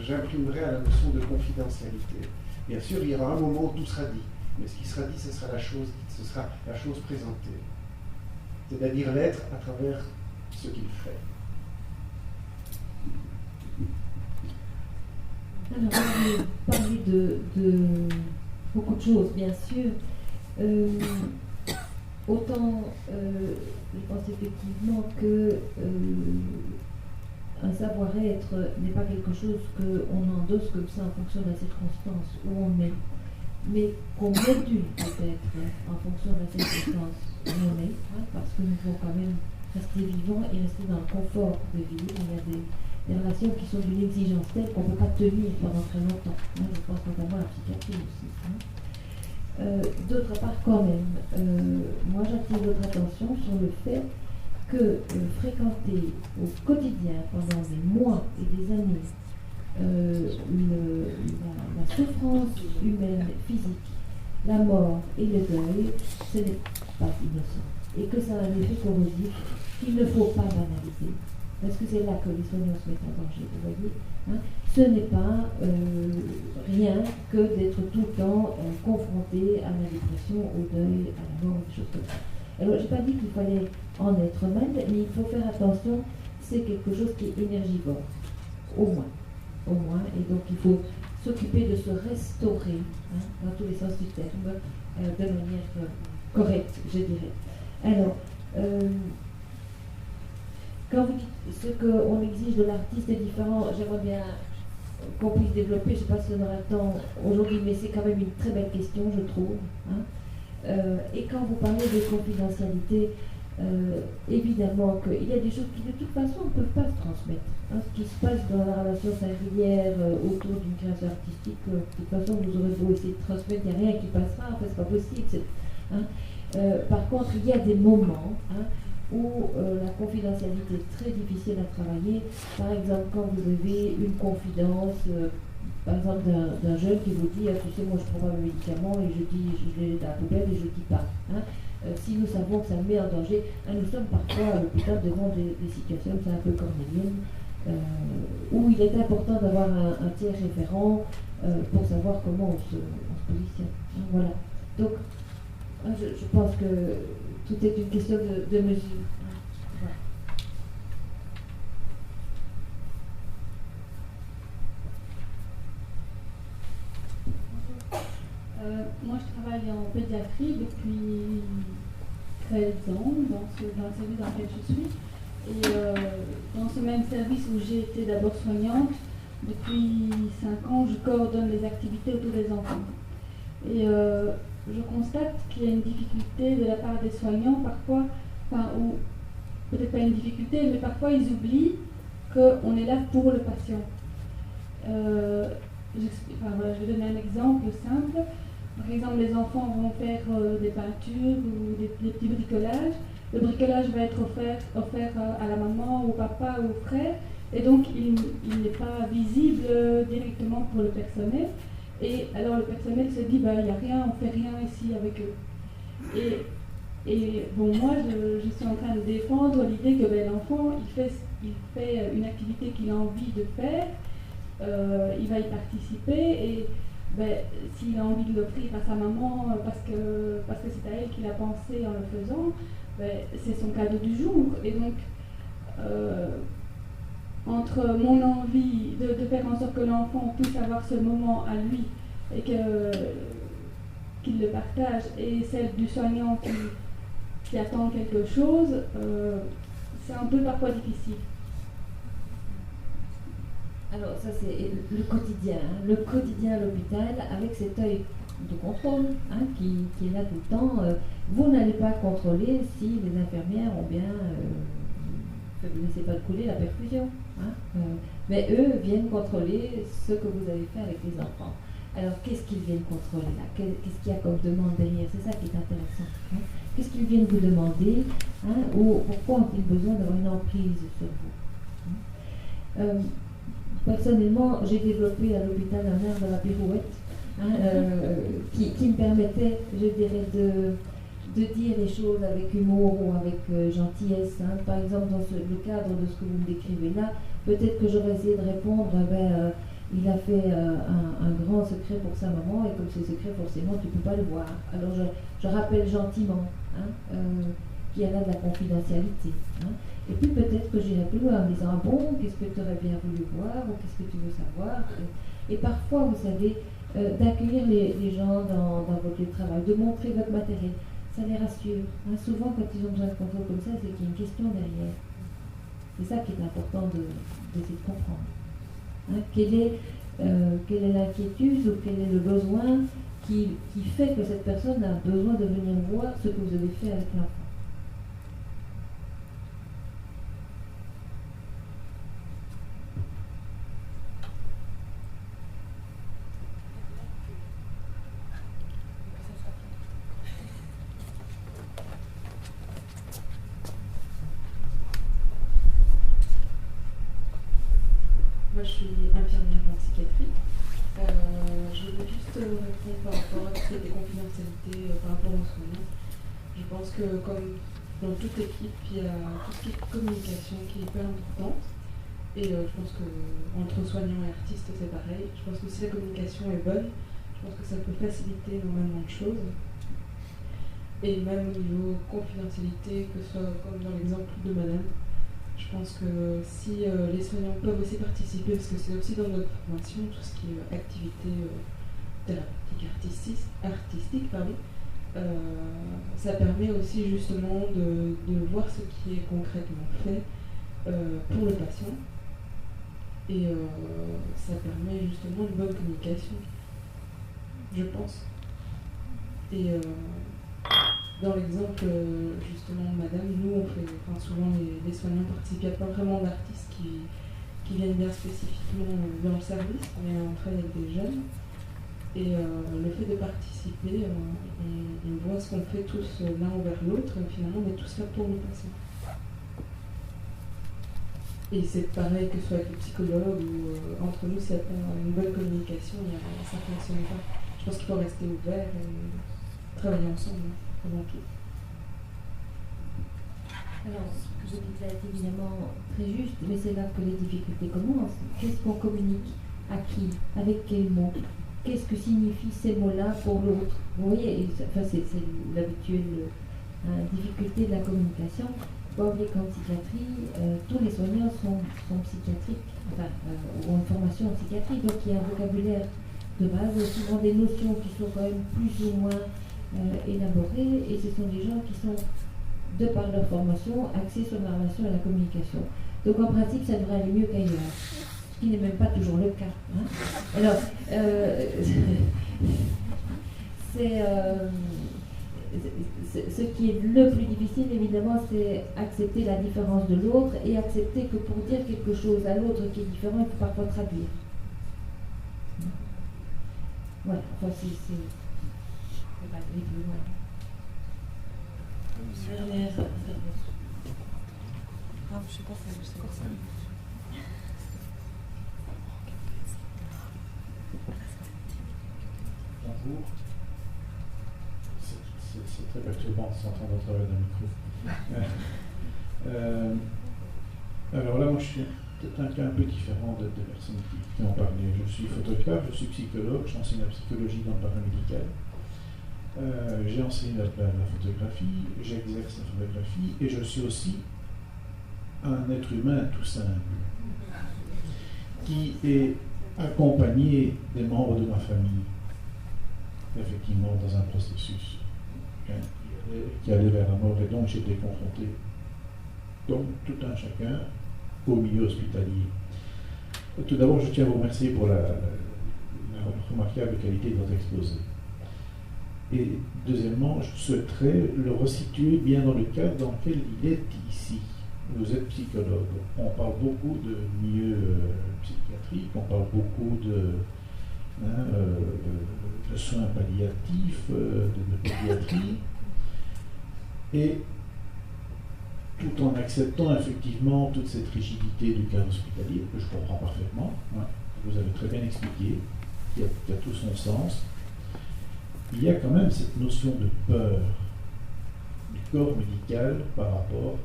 j'imprimerai à la notion de confidentialité. Bien sûr, il y aura un moment où tout sera dit, mais ce qui sera dit, ce sera la chose dite, ce sera la chose présentée. C'est-à-dire l'être à travers ce qu'il fait. Alors, on va parler de beaucoup de choses, bien sûr. Autant, je pense effectivement que un savoir-être n'est pas quelque chose qu'on endosse comme ça en fonction de la circonstance où on est, mais qu'on module peut-être en fonction de la circonstance où on est, parce que nous devons quand même rester vivants et rester dans le confort de vivre. Il y a des relations qui sont d'une exigence telle qu'on ne peut pas tenir pendant très longtemps. Je pense notamment à la psychiatrie aussi. D'autre part, quand même, moi j'attire votre attention sur le fait que fréquenter au quotidien pendant des mois et des années la souffrance humaine, physique, la mort et le deuil, ce n'est pas innocent. Et que ça a un effet corrosif qu'il ne faut pas banaliser. Parce que c'est là que les soignants se mettent en danger, vous voyez. Ce n'est pas rien que d'être tout le temps confronté à la dépression, au deuil, à la mort, des choses comme ça. Alors, je n'ai pas dit qu'il fallait en être mal, mais il faut faire attention, c'est quelque chose qui est énergivore, au moins. Et donc, il faut s'occuper de se restaurer, dans tous les sens du terme, de manière correcte, je dirais. Alors, quand vous dites ce qu'on exige de l'artiste est différent, j'aimerais bien qu'on puisse développer, je ne sais pas si on aura le temps aujourd'hui, mais c'est quand même une très belle question, je trouve. Et quand vous parlez de confidentialité, évidemment qu'il y a des choses qui de toute façon ne peuvent pas se transmettre. Ce qui se passe dans la relation singulière autour d'une création artistique, de toute façon vous aurez beau essayer de transmettre, il n'y a rien qui passera, en fait c'est pas possible. Par contre, il y a des moments où la confidentialité est très difficile à travailler. Par exemple, quand vous avez une confidence, par exemple d'un jeune qui vous dit tu sais, moi je prends pas mes médicaments et je les jette à la poubelle et je dis pas. Si nous savons que ça me met en danger, nous sommes parfois à l'hôpital devant des situations, c'est un peu cornélienne, où il est important d'avoir un tiers référent pour savoir comment on se positionne. Voilà. Donc, je pense que tout est une question de mesure. Voilà. Moi, je travaille en pédiatrie depuis 13 ans dans le service dans lequel je suis. Et dans ce même service où j'ai été d'abord soignante, depuis 5 ans, je coordonne les activités autour des enfants. Et je constate qu'il y a une difficulté de la part des soignants parfois, ou peut-être pas une difficulté, mais parfois ils oublient qu'on est là pour le patient. Je vais donner un exemple simple. Par exemple, les enfants vont faire des peintures ou des petits bricolages. Le bricolage va être offert à la maman, au papa ou au frère, et donc il n'est pas visible directement pour le personnel. Et alors le personnel se dit, il n'y a rien, on ne fait rien ici avec eux. Et bon, moi, je suis en train de défendre l'idée que l'enfant, il fait une activité qu'il a envie de faire, il va y participer, et ben, s'il a envie de l'offrir à sa maman parce que c'est à elle qu'il a pensé en le faisant, ben, c'est son cadeau du jour. Et donc, entre mon envie de faire en sorte que l'enfant puisse avoir ce moment à lui et qu'il le partage, et celle du soignant qui attend quelque chose, c'est un peu parfois difficile. Alors ça c'est le quotidien à l'hôpital avec cet œil de contrôle qui est là tout le temps. Vous n'allez pas contrôler si les infirmières ont bien, ne laissez pas couler la perfusion, mais eux viennent contrôler ce que vous avez fait avec les enfants. Alors qu'est-ce qu'ils viennent contrôler là? Qu'est-ce qu'il y a comme demande derrière? C'est ça qui est intéressant. Qu'est-ce qu'ils viennent vous demander, ou pourquoi ont-ils besoin d'avoir une emprise sur vous? Personnellement, j'ai développé à l'hôpital un art de la pirouette qui me permettait, je dirais, de dire les choses avec humour ou avec gentillesse. Par exemple, dans le cadre de ce que vous me décrivez là, peut-être que j'aurais essayé de répondre, il a fait un grand secret pour sa maman, et comme c'est secret, forcément, tu ne peux pas le voir. Alors je rappelle gentiment qu'il y a là de la confidentialité. Et puis peut-être que j'irai plus loin en disant, ah bon, qu'est-ce que tu aurais bien voulu voir, ou qu'est-ce que tu veux savoir. Et parfois, vous savez, d'accueillir les gens dans votre lieu de travail, de montrer votre matériel, ça les rassure. Souvent, quand ils ont besoin de contrôle comme ça, c'est qu'il y a une question derrière. C'est ça qui est important d'essayer de comprendre. Quelle est l'inquiétude ou quel est le besoin qui fait que cette personne a besoin de venir voir ce que vous avez fait avec l'enfant. Moi, je suis infirmière en psychiatrie. Je voulais juste répondre par rapport à tout ce qui était confidentialité, par rapport aux soignants. Je pense que, comme dans toute équipe, il y a tout ce qui est communication qui est hyper importante. Et je pense qu'entre soignants et artistes, c'est pareil. Je pense que si la communication est bonne, je pense que ça peut faciliter énormément de choses. Et même au niveau confidentialité, que ce soit comme dans l'exemple de Madame, je pense que si les soignants peuvent aussi participer, parce que c'est aussi dans notre formation, tout ce qui est activité thérapeutique artistique, ça permet aussi justement de voir ce qui est concrètement fait pour le patient. Et ça permet justement une bonne communication, je pense. Et dans l'exemple justement de Madame, nous on fait, souvent les soignants participent, il n'y a pas vraiment d'artistes qui viennent bien spécifiquement dans le service, mais on travaille avec des jeunes. Et le fait de participer, on voit ce qu'on fait tous l'un envers l'autre, et finalement on est tous là pour le patient. Et c'est pareil que ce soit avec le psychologue ou entre nous, s'il n'y a pas une bonne communication, ça ne fonctionne pas. Je pense qu'il faut rester ouvert et travailler ensemble. Avant tout. Alors, ce que vous dites là est évidemment très juste, mais c'est là que les difficultés commencent. Qu'est-ce qu'on communique? À qui? Avec quels mots? Qu'est-ce que signifient ces mots-là pour l'autre? Vous voyez, c'est l'habituelle difficulté de la communication. Il faut pas oublier qu'en psychiatrie, tous les soignants sont psychiatriques, ou ont une formation en psychiatrie, donc il y a un vocabulaire de base, souvent des notions qui sont quand même plus ou moins élaborés, et ce sont des gens qui sont, de par leur formation, axés sur la relation et la communication. Donc en principe, ça devrait aller mieux qu'ailleurs, ce qui n'est même pas toujours le cas. Alors, ce qui est le plus difficile, évidemment, c'est accepter la différence de l'autre et accepter que pour dire quelque chose à l'autre qui est différent, il faut parfois traduire. Voilà, enfin, c'est pas aller plus loin. Dernière. Ah, je sais pas, c'est encore ça. Bonjour. C'est très perturbant de s'entendre au travers d'un micro. Alors là, moi, je suis peut-être un cas un peu différent des personnes qui ont parlé. Je suis photographe, je suis psychologue, j'enseigne la psychologie dans le paramédical. J'ai enseigné la photographie, j'exerce la photographie et je suis aussi un être humain tout simple qui est accompagné des membres de ma famille, effectivement, dans un processus qui allait vers la mort, et donc j'étais confronté, comme tout un chacun, au milieu hospitalier. Tout d'abord, je tiens à vous remercier pour la remarquable qualité de votre exposé. Et deuxièmement, je souhaiterais le resituer bien dans le cadre dans lequel il est ici. Vous êtes psychologue. On parle beaucoup de milieu psychiatrique, on parle beaucoup de soins palliatifs, de pédiatrie, et tout en acceptant effectivement toute cette rigidité du cadre hospitalier, que je comprends parfaitement, vous avez très bien expliqué, qui a tout son sens. Il y a quand même cette notion de peur du corps médical par rapport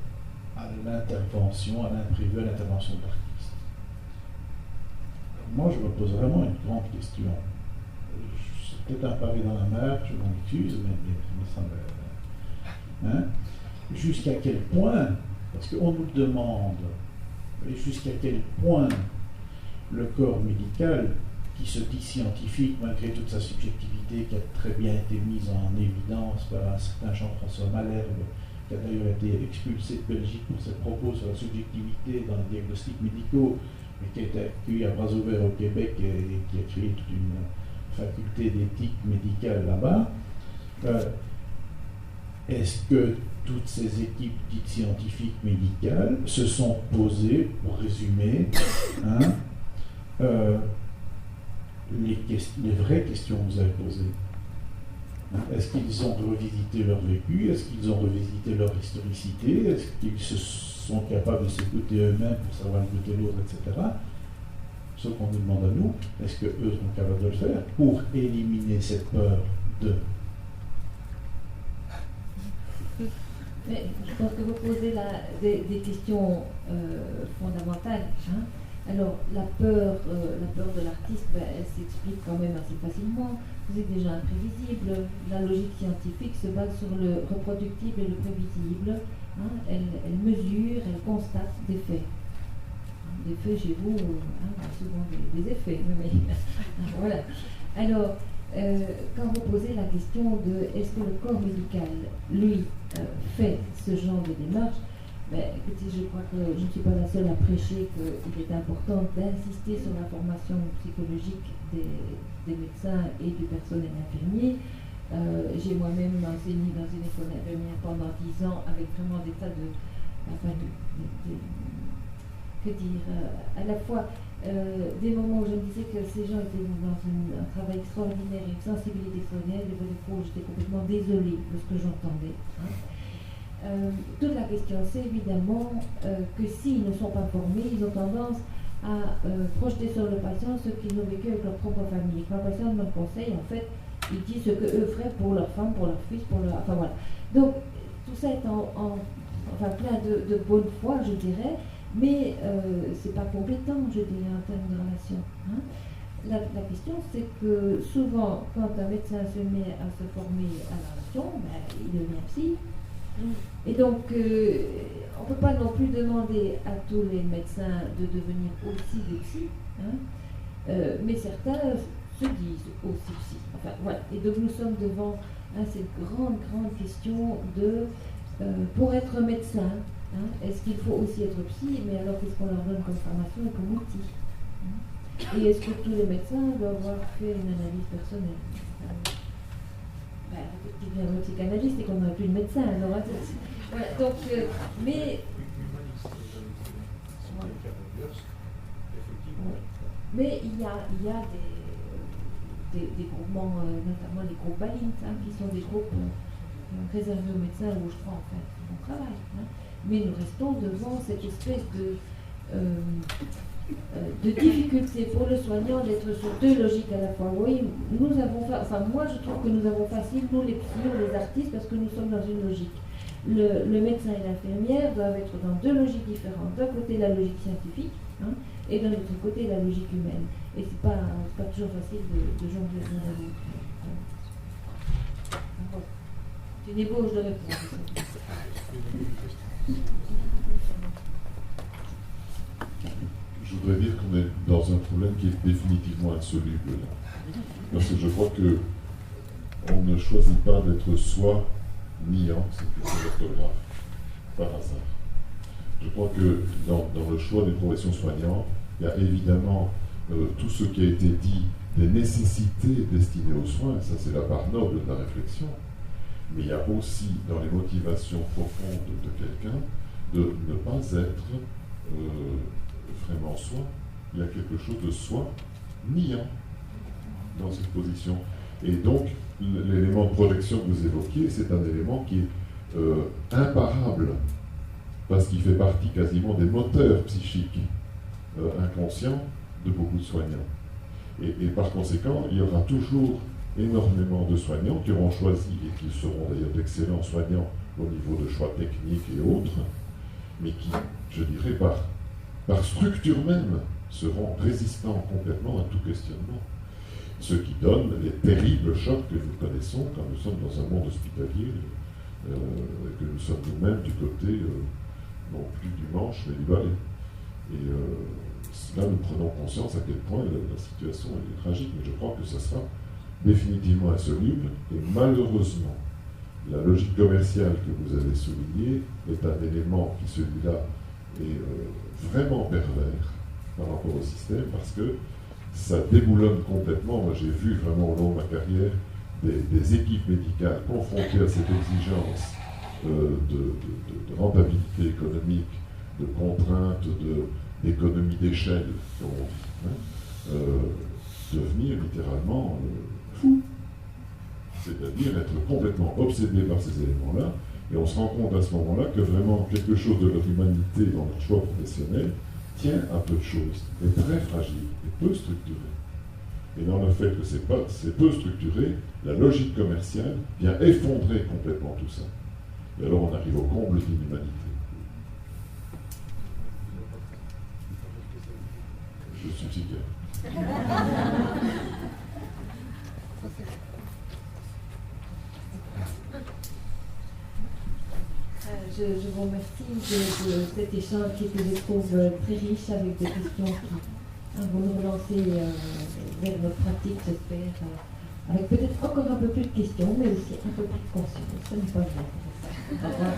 à l'intervention, à l'imprévu, à l'intervention de l'artiste. Moi, je me pose vraiment une grande question. C'est peut-être un pavé dans la mer, je m'en excuse, mais ça me... jusqu'à quel point, parce qu'on nous demande, jusqu'à quel point le corps médical, qui se dit scientifique malgré toute sa subjectivité, qui a très bien été mise en évidence par un certain Jean-François Malherbe, qui a d'ailleurs été expulsé de Belgique pour ses propos sur la subjectivité dans les diagnostics médicaux, mais qui a été accueilli à bras ouverts au Québec et qui a créé toute une faculté d'éthique médicale là-bas. Est-ce que toutes ces équipes dites scientifiques médicales se sont posées, pour résumer, les vraies questions que vous avez posées? Est-ce qu'ils ont revisité leur vécu? Est-ce qu'ils ont revisité leur historicité? Est-ce qu'ils se sont capables de s'écouter eux-mêmes pour savoir écouter l'autre, etc. Ce qu'on nous demande à nous, est-ce qu'eux sont capables de le faire pour éliminer cette peur de... Mais je pense que vous posez des questions fondamentales. Alors, la peur de l'artiste, elle s'explique quand même assez facilement. C'est déjà imprévisible. La logique scientifique se base sur le reproductible et le prévisible. Elle mesure, elle constate des faits. Des faits chez vous, souvent des effets. Mais voilà. Alors, quand vous posez la question de est-ce que le corps médical, lui, fait ce genre de démarche, écoutez, je crois que je ne suis pas la seule à prêcher qu'il est important d'insister sur la formation psychologique des médecins et du personnel infirmier. J'ai moi-même enseigné dans une école infirmière pendant 10 ans avec vraiment des tas de à la fois des moments où je me disais que ces gens étaient dans un travail extraordinaire et une sensibilité extraordinaire, des fois où j'étais complètement désolée de ce que j'entendais. Toute la question, c'est évidemment que s'ils ne sont pas formés, ils ont tendance à projeter sur le patient ce qu'ils ont vécu avec leur propre famille. Quand le patient demande conseil, en fait, ils disent ce qu'eux feraient pour leur femme, pour leur fils, pour leur... Enfin voilà. Donc, tout ça est plein de bonne foi, je dirais, mais c'est pas compétent, je dirais, en termes de relation. La question, c'est que souvent, quand un médecin se met à se former à la relation, il devient psy. Et donc, on ne peut pas non plus demander à tous les médecins de devenir aussi des psy, mais certains se disent aussi psy. Enfin, voilà. Et donc, nous sommes devant cette grande question de, pour être médecin, est-ce qu'il faut aussi être psy, mais alors qu'est-ce qu'on leur donne comme formation et comme outil? Et est-ce que tous les médecins doivent avoir fait une analyse personnelle? Qui vient le psychanalyste et qu'on n'a plus de médecin. Alors, voilà, donc, mais il y a des groupements, notamment les groupes Balint, qui sont des groupes réservés aux médecins où je crois en fait mon travail. Mais nous restons devant cette espèce de difficulté pour le soignant d'être sur deux logiques à la fois. Oui, moi je trouve que nous avons facile, nous les psys, les artistes, parce que nous sommes dans une logique. Le médecin et l'infirmière doivent être dans deux logiques différentes. D'un côté la logique scientifique, hein, et d'un autre côté la logique humaine. Et c'est pas toujours facile de jongler l'un et l'autre. C'est une ébauche de réponse. Je voudrais dire qu'on est dans un problème qui est définitivement insoluble là. Parce que je crois que on ne choisit pas d'être soi niant, c'est une question d'orthographe, par hasard. Je crois que dans le choix des professions soignantes, il y a évidemment tout ce qui a été dit des nécessités destinées aux soins, ça c'est la part noble de la réflexion, mais il y a aussi dans les motivations profondes de quelqu'un de ne pas être vraiment soi. Il y a quelque chose de soi niant dans cette position. Et donc, l'élément de projection que vous évoquiez, c'est un élément qui est imparable, parce qu'il fait partie quasiment des moteurs psychiques inconscients de beaucoup de soignants. Et par conséquent, il y aura toujours énormément de soignants qui auront choisi, et qui seront d'ailleurs d'excellents soignants au niveau de choix techniques et autres, mais qui, je dirais, par structure même, seront résistants complètement à tout questionnement. Ce qui donne les terribles chocs que nous connaissons quand nous sommes dans un monde hospitalier, que nous sommes nous-mêmes du côté, non plus du manche, mais du balai. Et là, nous prenons conscience à quel point la situation est tragique, mais je crois que ça sera définitivement insoluble, et malheureusement, la logique commerciale que vous avez soulignée est un élément qui, celui-là, est vraiment pervers par rapport au système, parce que ça déboulonne complètement. Moi, j'ai vu vraiment au long de ma carrière des équipes médicales confrontées à cette exigence de rentabilité économique, de contraintes, d'économie d'échelle, comme on dit, hein, devenir littéralement fou. C'est-à-dire être complètement obsédé par ces éléments-là, et on se rend compte à ce moment-là que vraiment quelque chose de leur humanité dans leur choix professionnel tient à peu de choses, est très fragile, et peu structuré. Et dans le fait que c'est peu structuré, la logique commerciale vient effondrer complètement tout ça. Et alors on arrive au comble de l'inhumanité. Je suis psychiatre. Je vous remercie de cet échange qui était, je trouve, très riche, avec des questions qui vont nous relancer vers notre pratique, j'espère, avec peut-être encore un peu plus de questions, mais aussi un peu plus de conscience. Ce n'est pas vrai. Au revoir.